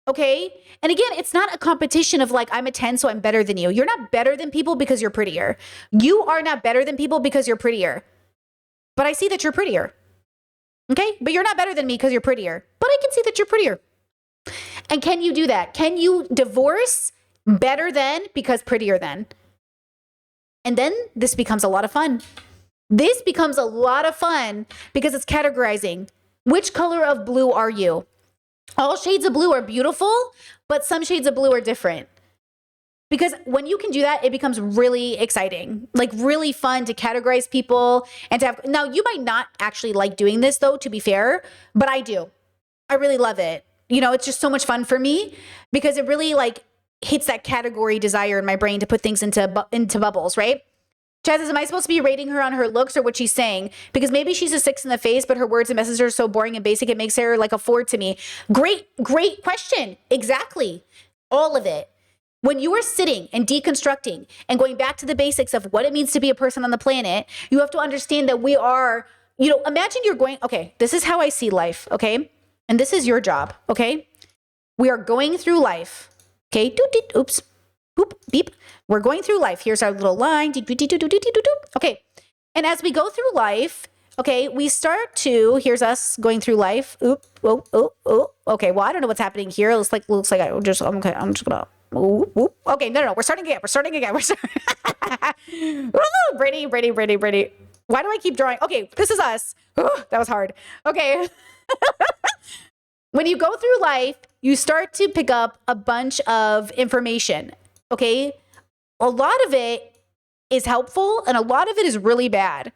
okay. And again, it's not a competition of like, I'm a 10, so I'm better than you. You're not better than people because you're prettier. You are not better than people because you're prettier. But I see that you're prettier. Okay? But you're not better than me because you're prettier. But I can see that you're prettier. And can you do that? Can you divorce better than because prettier than? And then this becomes a lot of fun. This becomes a lot of fun because it's categorizing. Which color of blue are you? All shades of blue are beautiful, but some shades of blue are different. Because when you can do that, it becomes really exciting, like really fun to categorize people and to have. Now, you might not actually like doing this though, to be fair, but I do. I really love it. You know, it's just so much fun for me because it really like hits that category desire in my brain to put things into bubbles, right? Chaz says, am I supposed to be rating her on her looks or what she's saying? Because maybe she's a 6 in the face, but her words and messages are so boring and basic, it makes her like a 4 to me. Great question. Exactly. All of it. When you are sitting and deconstructing and going back to the basics of what it means to be a person on the planet, you have to understand that we are, imagine you're going, okay, this is how I see life, okay? And this is your job, okay? We are going through life, okay? Oops, boop, beep. We're going through life. Here's our little line. Okay. And as we go through life, okay, we start to, here's us going through life. Oop, oh. Okay, well, I don't know what's happening here. Looks like I'm just gonna, okay, no. We're starting again. Brittany. Why do I keep drawing? Okay, this is us. That was hard. Okay. When you go through life, you start to pick up a bunch of information, okay? A lot of it is helpful and a lot of it is really bad,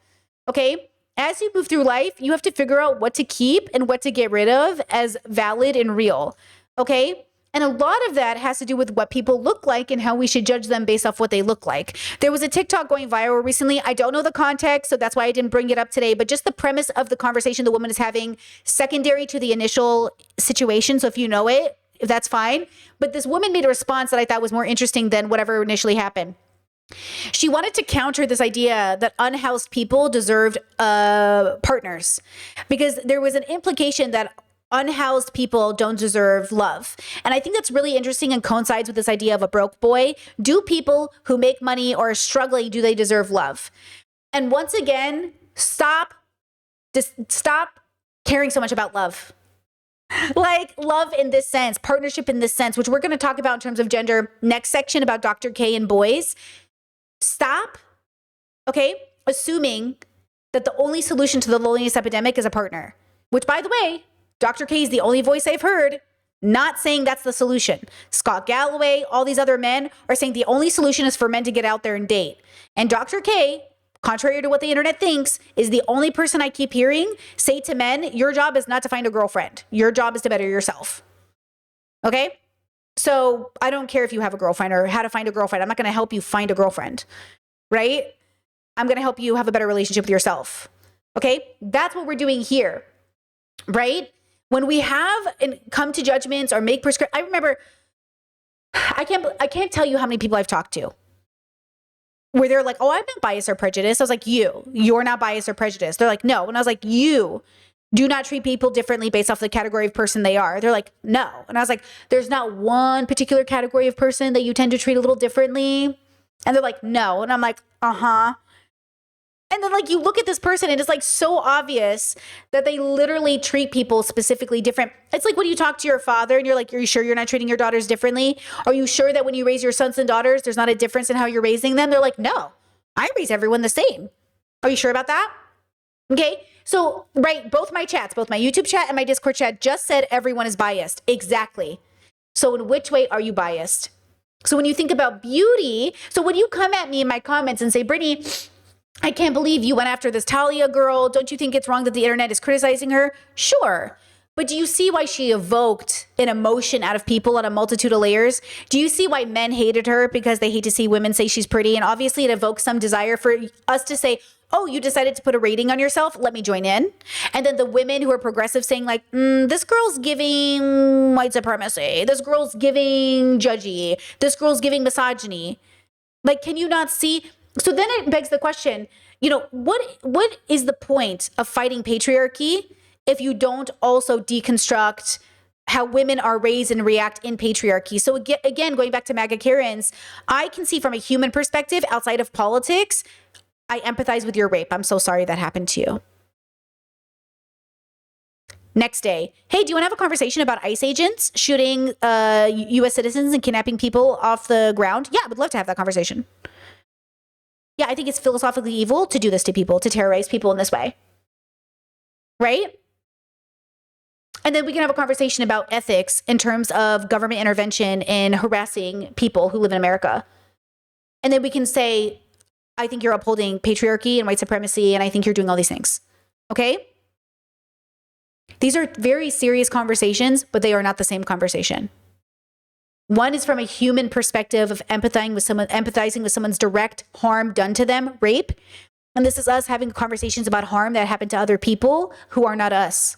okay? As you move through life, you have to figure out what to keep and what to get rid of as valid and real, okay? And a lot of that has to do with what people look like and how we should judge them based off what they look like. There was a TikTok going viral recently. I don't know the context, so that's why I didn't bring it up today, but just the premise of the conversation the woman is having secondary to the initial situation. So if you know it, that's fine. But this woman made a response that I thought was more interesting than whatever initially happened. She wanted to counter this idea that unhoused people deserved partners because there was an implication that unhoused people don't deserve love. And I think that's really interesting and coincides with this idea of a broke boy. Do people who make money or are struggling, do they deserve love? And once again, stop caring so much about love. Like love in this sense, partnership in this sense, which we're going to talk about in terms of gender next section about Dr. K and boys. Stop, okay, assuming that the only solution to the loneliness epidemic is a partner, which by the way, Dr. K is the only voice I've heard not saying that's the solution. Scott Galloway, all these other men are saying the only solution is for men to get out there and date. And Dr. K, contrary to what the internet thinks, is the only person I keep hearing say to men, your job is not to find a girlfriend. Your job is to better yourself. Okay? So I don't care if you have a girlfriend or how to find a girlfriend. I'm not going to help you find a girlfriend, right? I'm going to help you have a better relationship with yourself. Okay? That's what we're doing here, right? When we have and come to judgments or make I remember, I can't tell you how many people I've talked to where they're like, oh, I'm not biased or prejudiced. I was like, you're not biased or prejudiced. They're like, no. And I was like, you do not treat people differently based off the category of person they are. They're like, no. And I was like, there's not one particular category of person that you tend to treat a little differently. And they're like, no. And I'm like, uh-huh. And then like you look at this person and it's like so obvious that they literally treat people specifically different. It's like when you talk to your father and you're like, are you sure you're not treating your daughters differently? Are you sure that when you raise your sons and daughters, there's not a difference in how you're raising them? They're like, no, I raise everyone the same. Are you sure about that? Okay. So, right, both my YouTube chat and my Discord chat just said everyone is biased. Exactly. So in which way are you biased? So when you think about beauty, so when you come at me in my comments and say, Brittany, I can't believe you went after this Talia girl. Don't you think it's wrong that the internet is criticizing her? Sure. But do you see why she evoked an emotion out of people on a multitude of layers? Do you see why men hated her because they hate to see women say she's pretty? And obviously it evokes some desire for us to say, oh, you decided to put a rating on yourself? Let me join in. And then the women who are progressive saying like, this girl's giving white supremacy. This girl's giving judgy. This girl's giving misogyny. Like, can you not see? So then it begs the question, what is the point of fighting patriarchy if you don't also deconstruct how women are raised and react in patriarchy? So again, going back to MAGA Karens, I can see from a human perspective outside of politics, I empathize with your rape. I'm so sorry that happened to you. Next day, hey, do you want to have a conversation about ICE agents shooting U.S. citizens and kidnapping people off the ground? Yeah, I would love to have that conversation. Yeah, I think it's philosophically evil to do this to people, to terrorize people in this way. Right? And then we can have a conversation about ethics in terms of government intervention in harassing people who live in America. And then we can say, I think you're upholding patriarchy and white supremacy, and I think you're doing all these things. Okay? These are very serious conversations, but they are not the same conversation. One is from a human perspective of empathizing with someone's direct harm done to them, rape. And this is us having conversations about harm that happened to other people who are not us.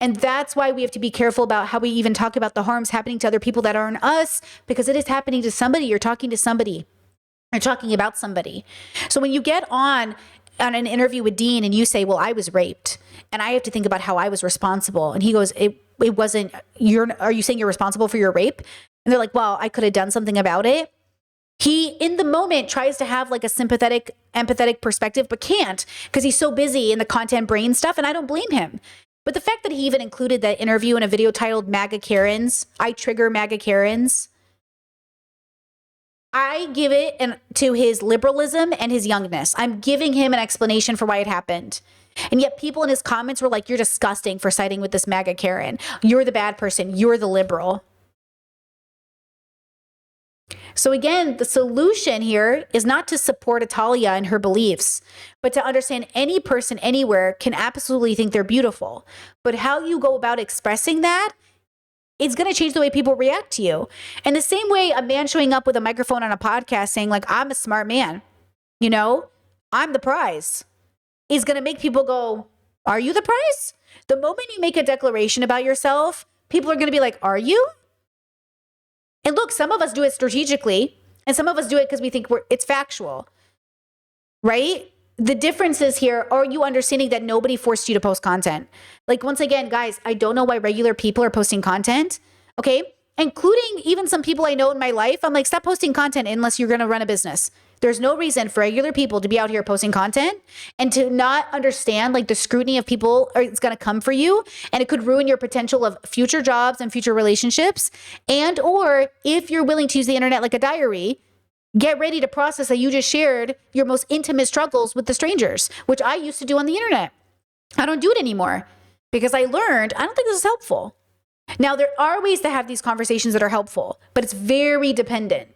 And that's why we have to be careful about how we even talk about the harms happening to other people that aren't us, because it is happening to somebody. You're talking to somebody. You're talking about somebody. So when you get on an interview with Dean and you say, well, I was raped and I have to think about how I was responsible. And he goes, it wasn't, are you saying you're responsible for your rape? And they're like, well, I could have done something about it. He, in the moment, tries to have like a sympathetic, empathetic perspective, but can't because he's so busy in the content brain stuff. And I don't blame him. But the fact that he even included that interview in a video titled MAGA Karens, I trigger MAGA Karens, I give it to his liberalism and his youngness. I'm giving him an explanation for why it happened. And yet people in his comments were like, you're disgusting for siding with this MAGA Karen. You're the bad person. You're the liberal. So again, the solution here is not to support Atalia and her beliefs, but to understand any person anywhere can absolutely think they're beautiful. But how you go about expressing that, it's going to change the way people react to you. And the same way a man showing up with a microphone on a podcast saying like, I'm a smart man, you know, I'm the prize, is going to make people go, are you the prize? The moment you make a declaration about yourself, people are going to be like, are you? And look, some of us do it strategically, and some of us do it because we think it's factual, right? The difference is here, are you understanding that nobody forced you to post content? Like, once again, guys, I don't know why regular people are posting content, okay? Including even some people I know in my life. I'm like, stop posting content unless you're going to run a business. There's no reason for regular people to be out here posting content and to not understand like the scrutiny of people is going to come for you, and it could ruin your potential of future jobs and future relationships. And or if you're willing to use the internet like a diary, get ready to process that you just shared your most intimate struggles with the strangers, which I used to do on the internet. I don't do it anymore because I learned I don't think this is helpful. Now, there are ways to have these conversations that are helpful, but it's very dependent.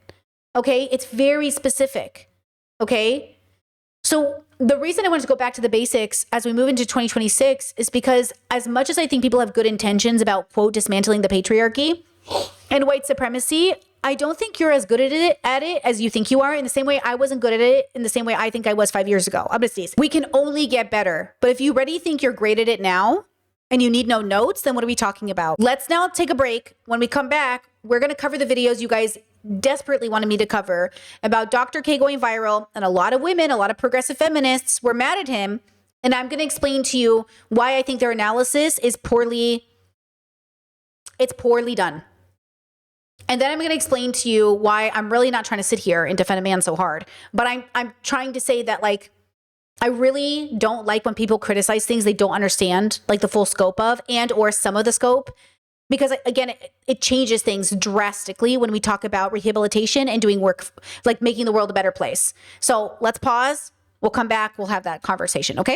Okay, it's very specific. Okay, so the reason I wanted to go back to the basics as we move into 2026 is because as much as I think people have good intentions about, quote, dismantling the patriarchy and white supremacy, I don't think you're as good at it as you think you are, in the same way I wasn't good at it, in the same way I think I was 5 years ago. I'm gonna say we can only get better. But if you already think you're great at it now and you need no notes, then what are we talking about? Let's now take a break. When we come back, we're gonna cover the videos you guys desperately wanted me to cover about Dr. K going viral, and a lot of women, a lot of progressive feminists were mad at him. And I'm going to explain to you why I think their analysis is poorly done. And then I'm going to explain to you why I'm really not trying to sit here and defend a man so hard. But I'm trying to say that, like, I really don't like when people criticize things they don't understand, like the full scope of, and or some of the scope. Because again, it changes things drastically when we talk about rehabilitation and doing work, like making the world a better place. So let's pause. We'll come back. We'll have that conversation. Okay.